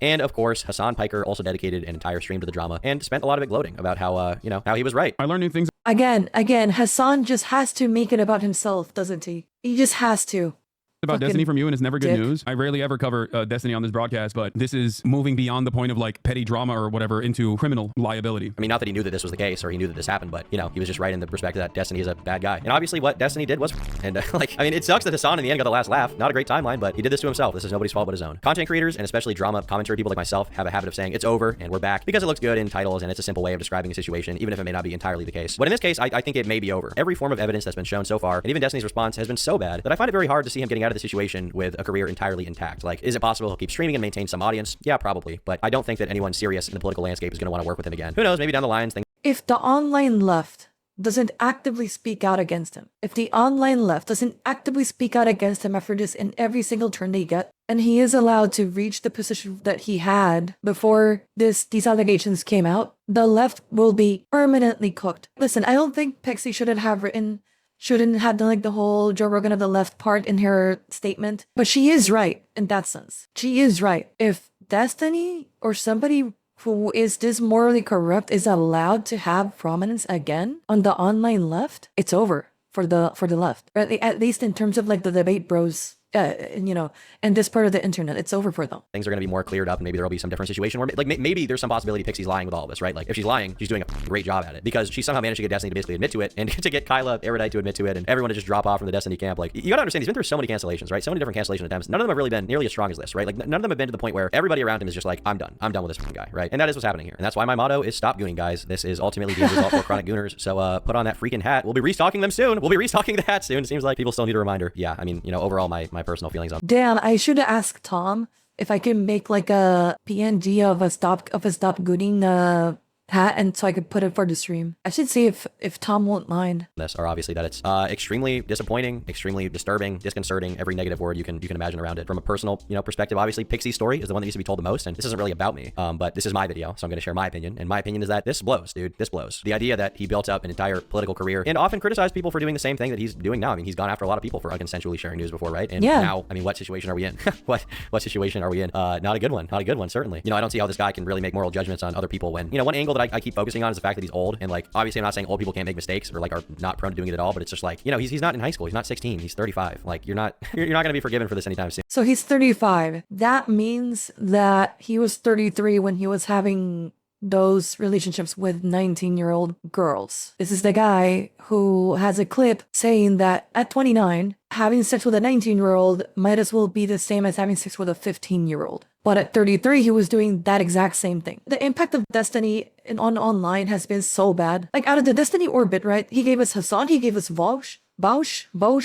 [SPEAKER 2] And of course, Hassan Piker also dedicated an entire stream to the drama and spent a lot of it gloating about how, how he was right.
[SPEAKER 11] I learned new things.
[SPEAKER 1] Again, Hassan just has to make it about himself, doesn't he? He just has to.
[SPEAKER 11] About Destiny from you, and it's never good news. I rarely ever cover Destiny on this broadcast, but this is moving beyond the point of like petty drama or whatever into criminal liability.
[SPEAKER 2] I mean, not that he knew that this was the case or he knew that this happened, but he was just right in the perspective that Destiny is a bad guy. And obviously what Destiny did was, and it sucks that Hassan in the end got the last laugh. Not a great timeline, but he did this to himself. This is nobody's fault but his own. Content creators, and especially drama commentary people like myself, have a habit of saying it's over and we're back because it looks good in titles and it's a simple way of describing a situation, even if it may not be entirely the case. But in this case, I think it may be over. Every form of evidence that's been shown so far, and even Destiny's response, has been so bad that I find it very hard to see him getting out of the situation with a career entirely intact. Like, is it possible he'll keep streaming and maintain some audience? Yeah, probably. But I don't think that anyone serious in the political landscape is going to want to work with him again. Who knows? Maybe down the line, things.
[SPEAKER 1] If the online left doesn't actively speak out against him, if the online left doesn't actively speak out against him after this in every single turn they get, and he is allowed to reach the position that he had before these allegations came out, the left will be permanently cooked. Listen, I don't think Pixie shouldn't have done like the whole Joe Rogan of the left part in her statement, but she is right in that sense. She is right. If Destiny or somebody who is this morally corrupt is allowed to have prominence again on the online left, it's over for the left. Or at least in terms of like the debate bros. And this part of the internet, it's over for them.
[SPEAKER 2] Things are going to be more cleared up, and maybe there'll be some different situation where, like, maybe there's some possibility Pixie's lying with all of this, right? Like, if she's lying, she's doing a great job at it because she somehow managed to get Destiny to basically admit to it, and to get Kyla, Erudite to admit to it, and everyone to just drop off from the Destiny camp. Like, you gotta understand, he's been through so many cancellations, right? So many different cancellation attempts. None of them have really been nearly as strong as this, right? Like, none of them have been to the point where everybody around him is just like, I'm done with this guy, right? And that is what's happening here. And that's why my motto is stop gooning, guys. This is ultimately the end result for chronic gooners. So, put on that freaking hat. We'll be restocking them soon. We'll be restocking the hat soon. It seems like people still need a reminder. Yeah, I mean, overall, my personal feelings on.
[SPEAKER 1] Damn, I should ask Tom if I can make like a PNG of a stop gooning that, and so I could put it for the stream. I should see if Tom won't mind.
[SPEAKER 2] This are obviously that it's extremely disappointing, extremely disturbing, disconcerting, every negative word you can imagine around it. From a personal, perspective, obviously Pixie's story is the one that needs to be told the most, and this isn't really about me, but this is my video, so I'm going to share my opinion, and my opinion is that this blows, dude. This blows. The idea that he built up an entire political career and often criticized people for doing the same thing that he's doing now. I mean, he's gone after a lot of people for unconsensually sharing news before, right? And now, I mean, what situation are we in? what situation are we in? Not a good one. Not a good one, certainly. I don't see how this guy can really make moral judgments on other people when, one angle that I keep focusing on is the fact that he's old, and like, obviously I'm not saying old people can't make mistakes or like are not prone to doing it at all, but it's just like, he's not in high school. He's not 16. He's 35. Like, you're not going to be forgiven for this anytime soon.
[SPEAKER 1] So he's 35. That means that he was 33 when he was having those relationships with 19-year-old girls. This is the guy who has a clip saying that at 29, having sex with a 19-year-old might as well be the same as having sex with a 15-year-old. But at 33, he was doing that exact same thing. The impact of Destiny on online has been so bad. Like, out of the Destiny orbit, right? He gave us Hassan, he gave us Bausch,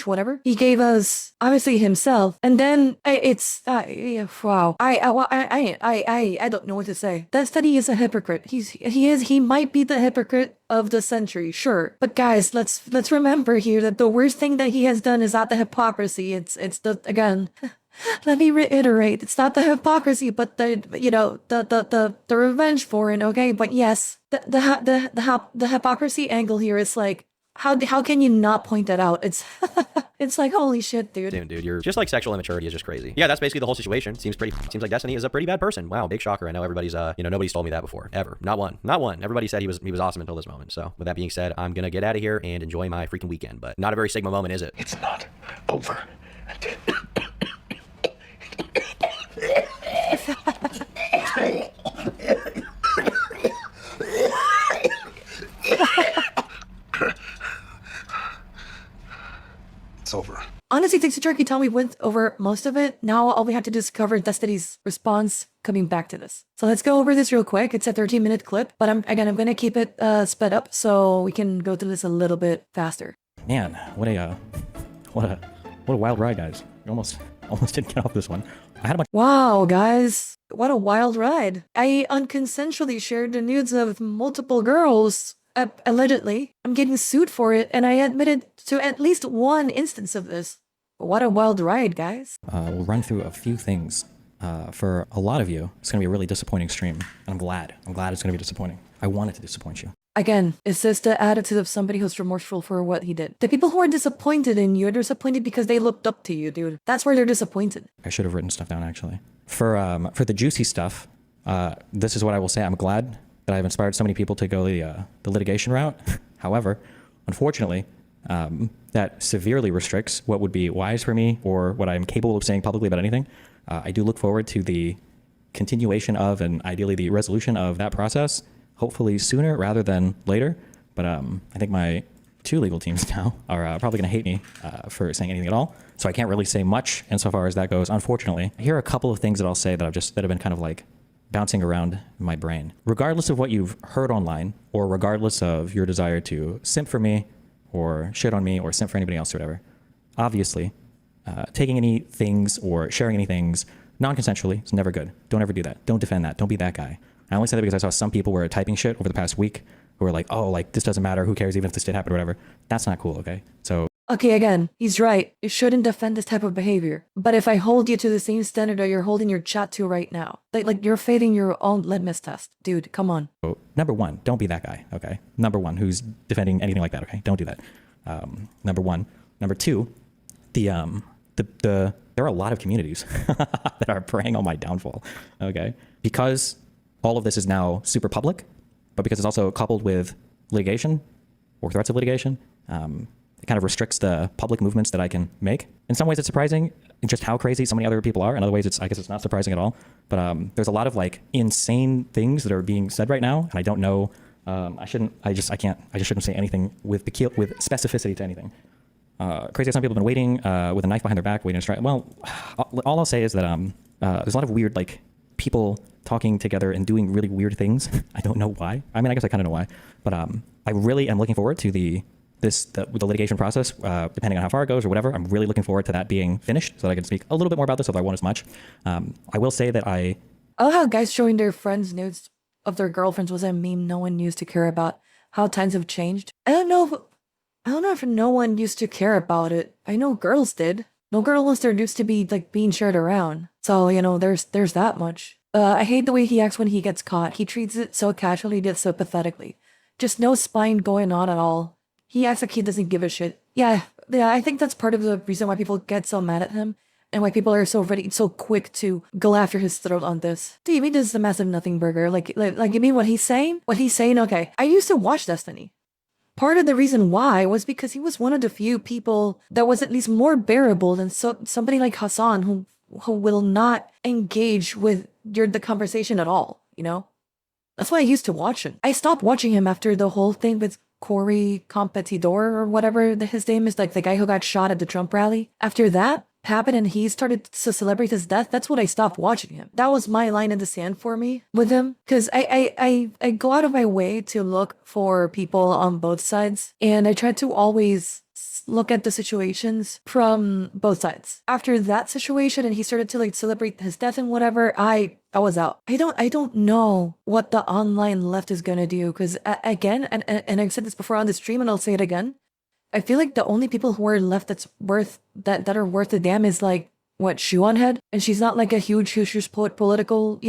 [SPEAKER 1] whatever. He gave us obviously himself, and then wow. I don't know what to say. Destiny is a hypocrite. He might be the hypocrite of the century, sure. But guys, let's remember here that the worst thing that he has done is not the hypocrisy. It's the again. Let me reiterate, it's not the hypocrisy, but the revenge for it, okay? But yes, the hypocrisy angle here is like, how can you not point that out? It's it's like, holy shit, dude.
[SPEAKER 2] Dude, you're just like, sexual immaturity is just crazy. Yeah, that's basically the whole situation. Seems like Destiny is a pretty bad person. Wow, big shocker. I know everybody's nobody's told me that before, ever. Not one. Everybody said he was awesome until this moment. So with that being said, I'm gonna get out of here and enjoy my freaking weekend. But not a very Sigma moment, is it?
[SPEAKER 7] It's not over until it's over.
[SPEAKER 1] Honestly, thanks to Jerky Tom, we went over most of it. Now all we have to do is cover Destiny's response coming back to this. So let's go over this real quick. It's a 13-minute clip, but I'm gonna keep it sped up so we can go through this a little bit faster.
[SPEAKER 12] Man, what a wild ride, guys. We almost didn't get off this one. I had a bunch.
[SPEAKER 1] Wow, guys, what a wild ride. I unconsensually shared the nudes of multiple girls. Allegedly, I'm getting sued for it, and I admitted to at least one instance of this. What a wild ride, guys.
[SPEAKER 12] We'll run through a few things. For a lot of you, it's going to be a really disappointing stream. And I'm glad it's going to be disappointing. I wanted to disappoint you.
[SPEAKER 1] Again, is this the attitude of somebody who's remorseful for what he did? The people who are disappointed in you are disappointed because they looked up to you, dude. That's where they're disappointed.
[SPEAKER 12] I should have written stuff down, actually. For the juicy stuff, this is what I will say. I'm glad that I've inspired so many people to go the litigation route. However, unfortunately, that severely restricts what would be wise for me or what I'm capable of saying publicly about anything. I do look forward to the continuation of and ideally the resolution of that process, hopefully sooner rather than later. But I think my two legal teams now are probably going to hate me for saying anything at all. So I can't really say much insofar as that goes, unfortunately. Here are a couple of things that I'll say that have been kind of like bouncing around in my brain. Regardless of what you've heard online, or regardless of your desire to simp for me, or shit on me, or simp for anybody else or whatever, obviously, taking any things or sharing any things non-consensually is never good. Don't ever do that. Don't defend that. Don't be that guy. I only say that because I saw some people were typing shit over the past week who were like, oh, like, this doesn't matter. Who cares even if this did happen or whatever. That's not cool, okay? So...
[SPEAKER 1] Okay, again, he's right. You shouldn't defend this type of behavior. But if I hold you to the same standard that you're holding your chat to right now, like you're failing your own litmus test. Dude, come on.
[SPEAKER 12] So, number one, don't be that guy, okay? Number one, who's defending anything like that, okay? Don't do that. Number one. Number two, there are a lot of communities that are preying on my downfall, okay? Because all of this is now super public, but because it's also coupled with litigation or threats of litigation, it kind of restricts the public movements that I can make. In some ways, it's surprising just how crazy so many other people are. In other ways, I guess it's not surprising at all. But there's a lot of like insane things that are being said right now, and I don't know. I just shouldn't say anything with specificity to anything. Crazy. Some people have been waiting with a knife behind their back, waiting to strike. Well, all I'll say is that there's a lot of weird like people talking together and doing really weird things. I don't know why. I mean, I guess I kind of know why. But I really am looking forward to the litigation process, depending on how far it goes or whatever. I'm really looking forward to that being finished so that I can speak a little bit more about this, although I won't as much. I will say that I
[SPEAKER 1] love how guys showing their friends' nudes of their girlfriends was a meme no one used to care about. How times have changed. I don't know if no one used to care about it. I know girls did. No girl was there used to be like being shared around. So, there's that much. I hate the way he acts when he gets caught. He treats it so casually, yet so pathetically. Just no spine going on at all. He acts like he doesn't give a shit. Yeah, I think that's part of the reason why people get so mad at him. And why people are so quick to go after his throat on this. Do you mean this is a massive nothing burger? Like you mean what he's saying? What he's saying, okay. I used to watch Destiny. Part of the reason why was because he was one of the few people that was at least more bearable than somebody like Hassan who will not engage with the conversation at all, That's why I used to watch him. I stopped watching him after the whole thing with Corey Competidor or whatever his name is, like the guy who got shot at the Trump rally. After that happened and he started to celebrate his death, that's when I stopped watching him. That was my line in the sand for me with him. Because I go out of my way to look for people on both sides. And I try to always look at the situations from both sides. After that situation and he started to like celebrate his death and whatever, I was out. I don't know what the online left is gonna do. Because again, and I've said this before on the stream and I'll say it again, I feel like the only people who are left that are worth a damn is like what Shuan Head, and she's not like a huge political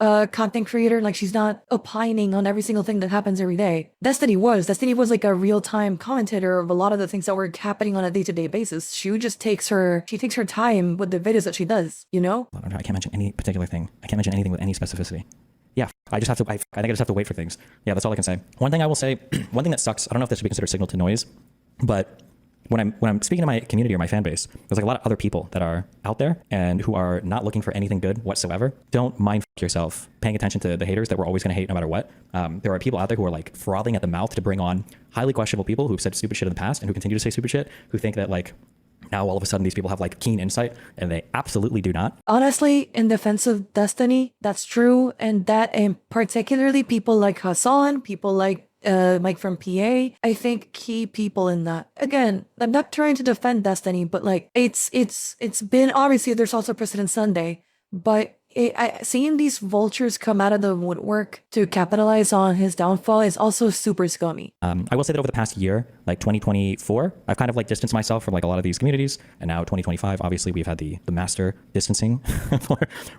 [SPEAKER 1] content creator. Like she's not opining on every single thing that happens every day. Destiny was like a real-time commentator of a lot of the things that were happening on a day-to-day basis. She takes her time with the videos that she does.
[SPEAKER 12] I can't mention any particular thing. I can't mention anything with any specificity. Yeah, I think I just have to wait for things. Yeah, that's all I can say. One thing I will say, one thing that sucks, I don't know if this should be considered signal to noise, but when I'm speaking to my community or my fan base, there's like a lot of other people that are out there and who are not looking for anything good whatsoever. Don't mind yourself paying attention to the haters that we're always going to hate no matter what. There are people out there who are like frothing at the mouth to bring on highly questionable people who've said stupid shit in the past and who continue to say stupid shit, who think that like now all of a sudden these people have like keen insight, and they absolutely do not.
[SPEAKER 1] Honestly, in defense of Destiny, that's true, and particularly people like Hassan, people like Mike from PA, I think key people in that. Again, I'm not trying to defend Destiny, but like it's been, obviously there's also President Sunday, but seeing these vultures come out of the woodwork to capitalize on his downfall is also super scummy.
[SPEAKER 12] I will say that over the past year, like 2024, I've kind of like distanced myself from like a lot of these communities, and now 2025, obviously we've had the master distancing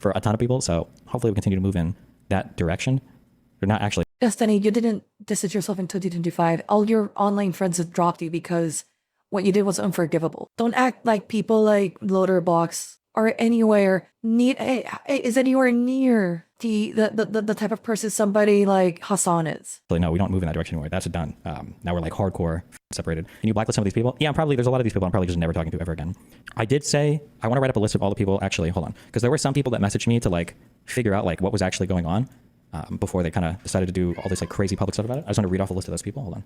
[SPEAKER 12] for a ton of people, so hopefully we continue to move in that direction. Or not actually.
[SPEAKER 1] Destiny, you didn't distance yourself in 2025. All your online friends have dropped you because what you did was unforgivable. Don't act like people like Loaderbox are anywhere near the type of person somebody like Hassan is.
[SPEAKER 12] No, we don't move in that direction anymore. That's done. Now we're like hardcore separated. And you blacklist some of these people? Yeah, there's a lot of these people I'm probably just never talking to ever again. I did say, I want to write up a list of all the people, actually, hold on. Because there were some people that messaged me to like figure out like what was actually going on before they kind of decided to do all this like crazy public stuff about it. I just want to read off a list of those people. Hold on.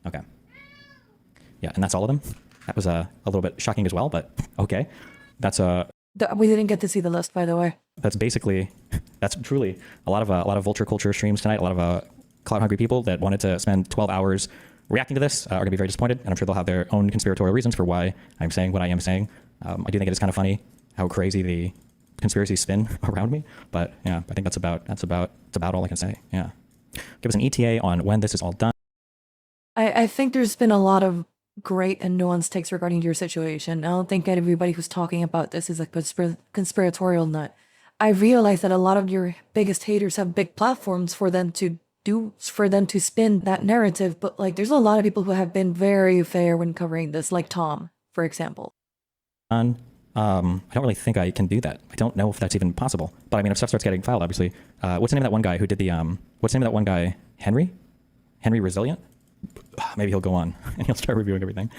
[SPEAKER 12] Okay. Yeah, and that's all of them. That was a little bit shocking as well, but okay. That's
[SPEAKER 1] we didn't get to see the list, by the way.
[SPEAKER 12] That's truly a lot of vulture culture streams tonight. A lot of clout hungry people that wanted to spend 12 hours reacting to this are going to be very disappointed, and I'm sure they'll have their own conspiratorial reasons for why I'm saying what I am saying. I do think it is kind of funny how crazy the conspiracies spin around me, but yeah, I think that's about all I can say. Yeah, give us an ETA on when this is all done.
[SPEAKER 1] I think there's been a lot of great and nuanced takes regarding your situation. I don't think everybody who's talking about this is a conspiratorial nut. I realize that a lot of your biggest haters have big platforms for them to spin that narrative, but like there's a lot of people who have been very fair when covering this, like Tom, for example.
[SPEAKER 12] I don't really think I can do that. I don't know if that's even possible. But I mean, if stuff starts getting filed, obviously. What's the name of that one guy who did the what's the name of that one guy? Henry Resilient? Maybe he'll go on and he'll start reviewing everything.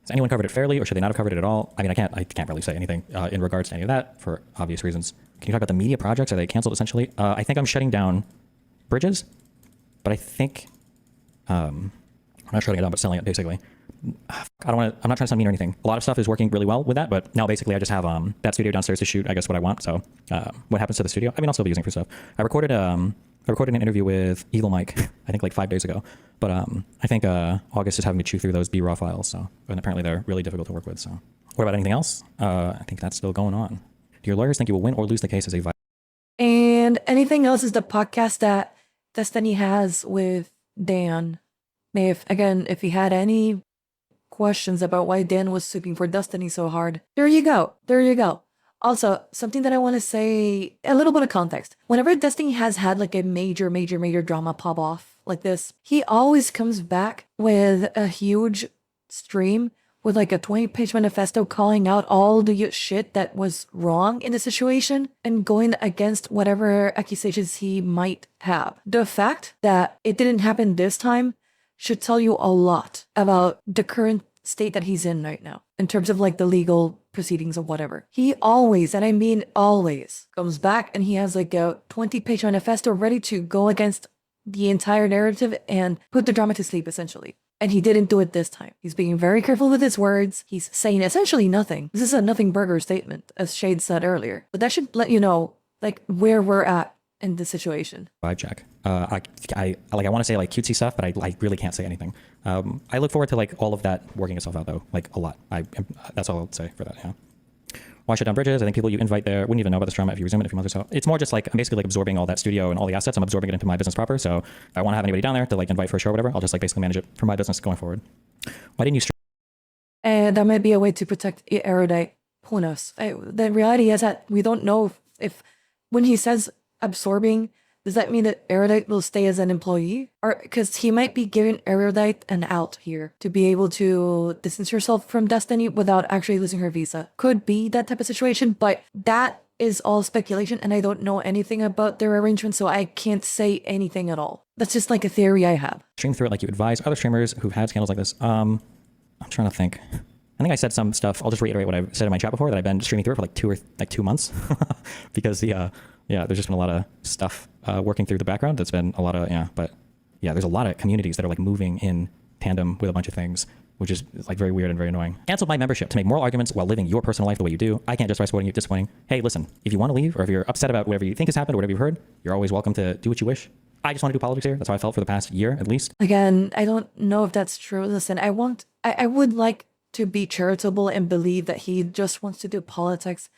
[SPEAKER 12] Has anyone covered it fairly, or should they not have covered it at all? I mean, I can't really say anything in regards to any of that for obvious reasons. Can you talk about the media projects? Are they canceled essentially? I think I'm shutting down Bridges, but I think I'm not shutting it down, but selling it basically. I'm not trying to sound mean or anything. A lot of stuff is working really well with that, but now basically I just have that studio downstairs to shoot, I guess, what I want. So what happens to the studio? I mean, I'll still be using it for stuff. I recorded an interview with Eagle Mike, I think like 5 days ago. But I think August is having me chew through those B-raw files. So, and apparently they're really difficult to work with. So what about anything else? I think that's still going on. Do your lawyers think you will win or lose the case as a violation?
[SPEAKER 1] And anything else is the podcast that Destiny has with Dan. If he had any questions about why Dan was seeking for Destiny so hard, there you go. There you go. Also, something that I want to say, a little bit of context. Whenever Destiny has had like a major drama pop off like this, he always comes back with a huge stream with like a 20-page manifesto calling out all the shit that was wrong in the situation and going against whatever accusations he might have. The fact that it didn't happen this time should tell you a lot about the current state that he's in right now in terms of like the legal proceedings or whatever. He always, and I mean always, comes back and he has like a 20-page manifesto ready to go against the entire narrative and put the drama to sleep, essentially. And he didn't do it this time. He's being very careful with his words. He's saying essentially nothing. This is a nothing burger statement, as Shade said earlier. But that should let you know like where we're at in this situation.
[SPEAKER 12] Vibe check. I want to say like cutesy stuff, but I really can't say anything. I look forward to like all of that working itself out though, like a lot. That's all I'll say for that. Yeah. Why shut down bridges? I think people you invite there wouldn't even know about this drama if you resume it in a few months or so. It's more just like I'm basically like absorbing all that studio and all the assets. I'm absorbing it into my business proper. So if I want to have anybody down there to like invite for a show or whatever, I'll just like basically manage it for my business going forward. Why didn't you stream?
[SPEAKER 1] And that might be a way to protect Erudite. Who knows? The reality is that we don't know if when he says absorbing, does that mean that Erudite will stay as an employee? Or because he might be giving Erudite an out here to be able to distance herself from Destiny without actually losing her visa. Could be that type of situation, but that is all speculation and I don't know anything about their arrangement, so I can't say anything at all. That's just like a theory I have.
[SPEAKER 12] Stream through it like you advise other streamers who've had scandals like this. I'm trying to think. I think I said some stuff. I'll just reiterate what I've said in my chat before, that I've been streaming through it for like 2 months because there's just been a lot of stuff working through the background. That's been a lot of, there's a lot of communities that are like moving in tandem with a bunch of things, which is like very weird and very annoying. Canceled my membership to make moral arguments while living your personal life the way you do. I can't justify supporting you disappointing. Hey, listen, if you want to leave or if you're upset about whatever you think has happened or whatever you've heard, you're always welcome to do what you wish. I just want to do politics here. That's how I felt for the past year at least.
[SPEAKER 1] Again, I don't know if that's true. Listen, I would like to be charitable and believe that he just wants to do politics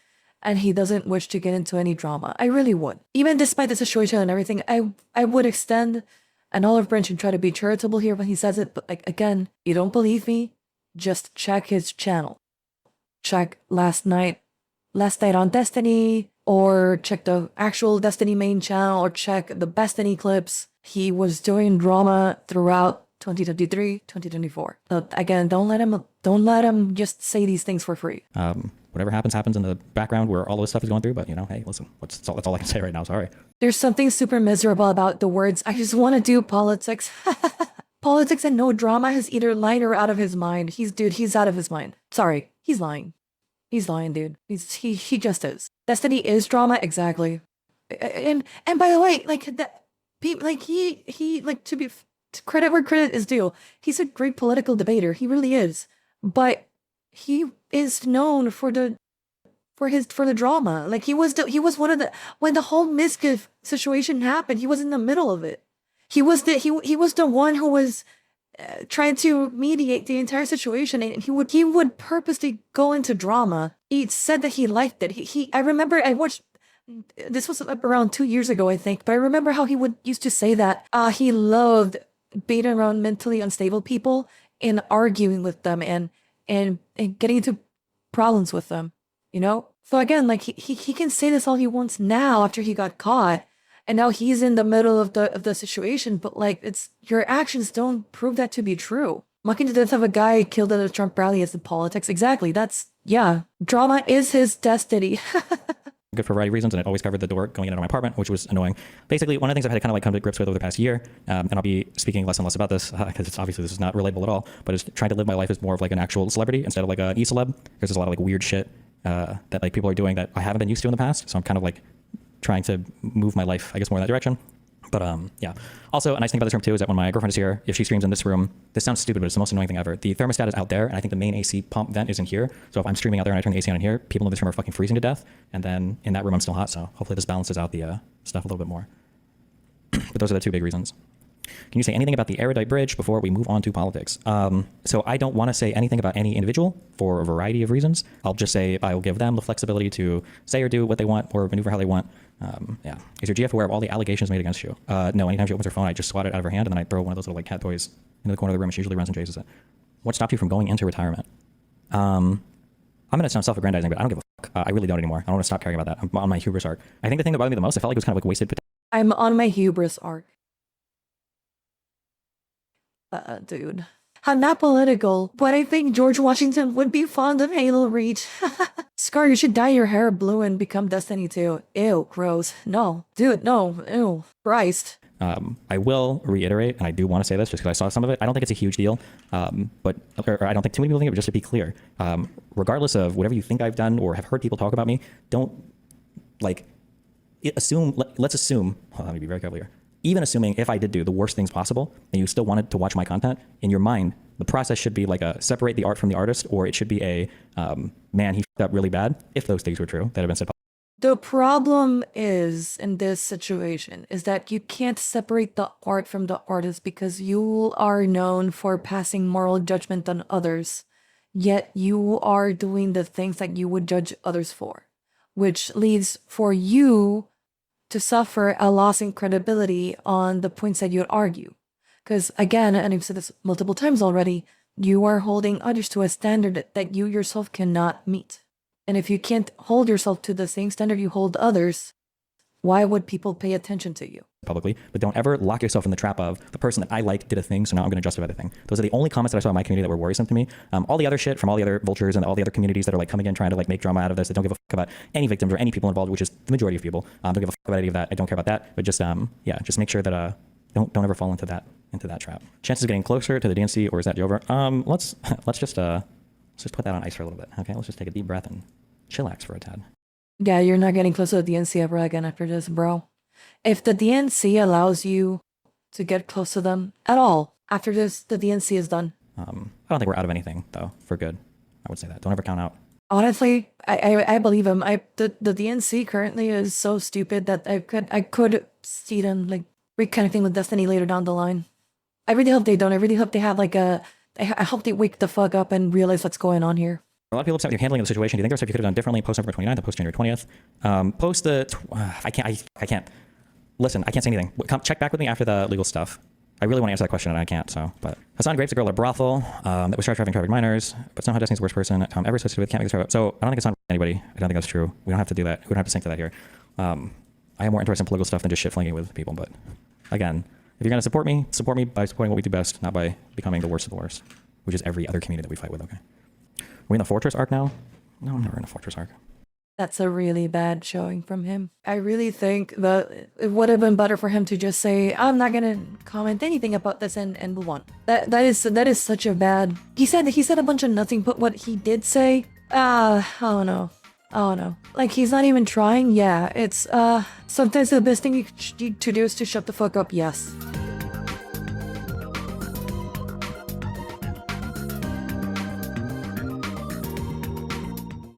[SPEAKER 1] and he doesn't wish to get into any drama. I really would. Even despite the situation and everything, I would extend an olive branch and try to be charitable here when he says it. But like, again, you don't believe me? Just check his channel. Check last night on Destiny, or check the actual Destiny main channel, or check the Destiny clips. He was doing drama throughout 2023, 2024. So again, don't let him just say these things for free.
[SPEAKER 12] Whatever happens in the background where all this stuff is going through. But hey, listen, that's all I can say right now. Sorry.
[SPEAKER 1] There's something super miserable about the words, I just want to do politics. Politics and no drama has either lied or out of his mind. He's out of his mind. Sorry, he's lying. He's lying, dude. He just is. Destiny is drama, exactly. And by the way, like that, like he like to be credit where credit is due. He's a great political debater. He really is. But he is known for the drama. Like he was one of the, when the whole Miskiv situation happened, he was in the middle of it. He was the one who was trying to mediate the entire situation, and he would purposely go into drama. He said that he liked it. I remember I watched, this was around 2 years ago, I think, but I remember how he used to say that he loved being around mentally unstable people and arguing with them and getting into problems with them, So again, like he can say this all he wants now after he got caught, and now he's in the middle of the situation, but like your actions don't prove that to be true. Mocking the death of a guy killed at a Trump rally is the politics. Exactly. Drama is his destiny.
[SPEAKER 12] Good for a variety of reasons, and it always covered the door going in and out of my apartment, which was annoying. Basically, one of the things I've had to kind of like come to grips with over the past year, and I'll be speaking less and less about this because it's obviously this is not relatable at all, but it's trying to live my life as more of like an actual celebrity instead of like an e-celeb, because there's a lot of like weird shit that like people are doing that I haven't been used to in the past. So I'm kind of like trying to move my life, I guess, more in that direction. But yeah. Also, a nice thing about this room too is that when my girlfriend is here, if she streams in this room, this sounds stupid, but it's the most annoying thing ever. The thermostat is out there, and I think the main AC pump vent is in here. So if I'm streaming out there and I turn the AC on in here, people in this room are fucking freezing to death. And then in that room, I'm still hot. So hopefully this balances out the stuff a little bit more. But those are the two big reasons. Can you say anything about the Erudite Bridge before we move on to politics? So I don't want to say anything about any individual for a variety of reasons. I'll just say I will give them the flexibility to say or do what they want or maneuver how they want. Yeah. Is your GF aware of all the allegations made against you? No. Anytime she opens her phone, I just swat it out of her hand and then I throw one of those little like cat toys into the corner of the room and she usually runs and chases it. What stopped you from going into retirement? I'm going to sound self-aggrandizing, but I don't give a fuck. I really don't anymore. I don't want to stop caring about that. I'm on my hubris arc. I think the thing that bothered me the most, I felt like it was kind of like wasted potential.
[SPEAKER 1] I'm on my hubris arc. Dude. I'm not political, but I think George Washington would be fond of Halo Reach. Scar, you should dye your hair blue and become Destiny too. Ew, gross. No. Dude, no. Ew. Christ.
[SPEAKER 12] I will reiterate, and I do want to say this just because I saw some of it. I don't think it's a huge deal, but or I don't think too many people think it, but just to be clear, regardless of whatever you think I've done or have heard people talk about me, don't, like, assume, let's assume, hold on, let me be very careful here. Even assuming if I did do the worst things possible and you still wanted to watch my content, in your mind, the process should be like a separate the art from the artist, or it should be a, man, he f***ed up really bad, if those things were true, that have been said.
[SPEAKER 1] The problem is, in this situation, is that you can't separate the art from the artist because you are known for passing moral judgment on others, yet you are doing the things that you would judge others for, which leads for you to suffer a loss in credibility on the points that you'd argue. Because again, and I've said this multiple times already, you are holding others to a standard that you yourself cannot meet. And if you can't hold yourself to the same standard you hold others, why would people pay attention to you?
[SPEAKER 12] Publicly, but don't ever lock yourself in the trap of the person that I like did a thing, so now I'm going to justify the thing. Those are the only comments that I saw in my community that were worrisome to me. All the other shit from all the other vultures and all the other communities that are like coming in trying to like make drama out of this, that don't give a fuck about any victims or any people involved, which is the majority of people. Don't give a fuck about any of that. I don't care about that. But just yeah, just make sure that don't ever fall into that trap. Chances of getting closer to the DNC, or is that over? Let's just put that on ice for a little bit. Okay, let's just take a deep breath and chillax for a tad.
[SPEAKER 1] Yeah, you're not getting close to the DNC ever again after this, bro. If the DNC allows you to get close to them at all, after this, the DNC is done.
[SPEAKER 12] I don't think we're out of anything, though, for good. I would say that. Don't ever count out.
[SPEAKER 1] Honestly, I believe him. The DNC currently is so stupid that I could see them like reconnecting with Destiny later down the line. I really hope they don't. I really hope they have like I hope they wake the fuck up and realize what's going on here.
[SPEAKER 12] A lot of people upset with your handling of the situation. Do you think there's stuff you could have done differently post November 29th, post January 20th? Post the... I can't. Listen, I can't say anything. Check back with me after the legal stuff. I really want to answer that question and I can't, so... But Hassan Grape's a girl at a brothol that was charged for having trafficked minors, but somehow Destiny's the worst person Tom ever associated with. Can't make this right. So I don't think Hassan anybody. I don't think that's true. We don't have to do that. We don't have to sync to that here. I am more interested in political stuff than just shit-flinging with people, but... Again, if you're going to support me by supporting what we do best, not by becoming the worst of the worst, which is every other community that we fight with, okay? Are we in the Fortress arc now? No, I'm never in the Fortress arc.
[SPEAKER 1] That's a really bad showing from him. I really think that it would have been better for him to just say, I'm not gonna comment anything about this and move on. That is such a bad... He said a bunch of nothing, but what he did say, I don't know. Like, he's not even trying? Yeah, it's, sometimes the best thing you to do is to shut the fuck up, yes.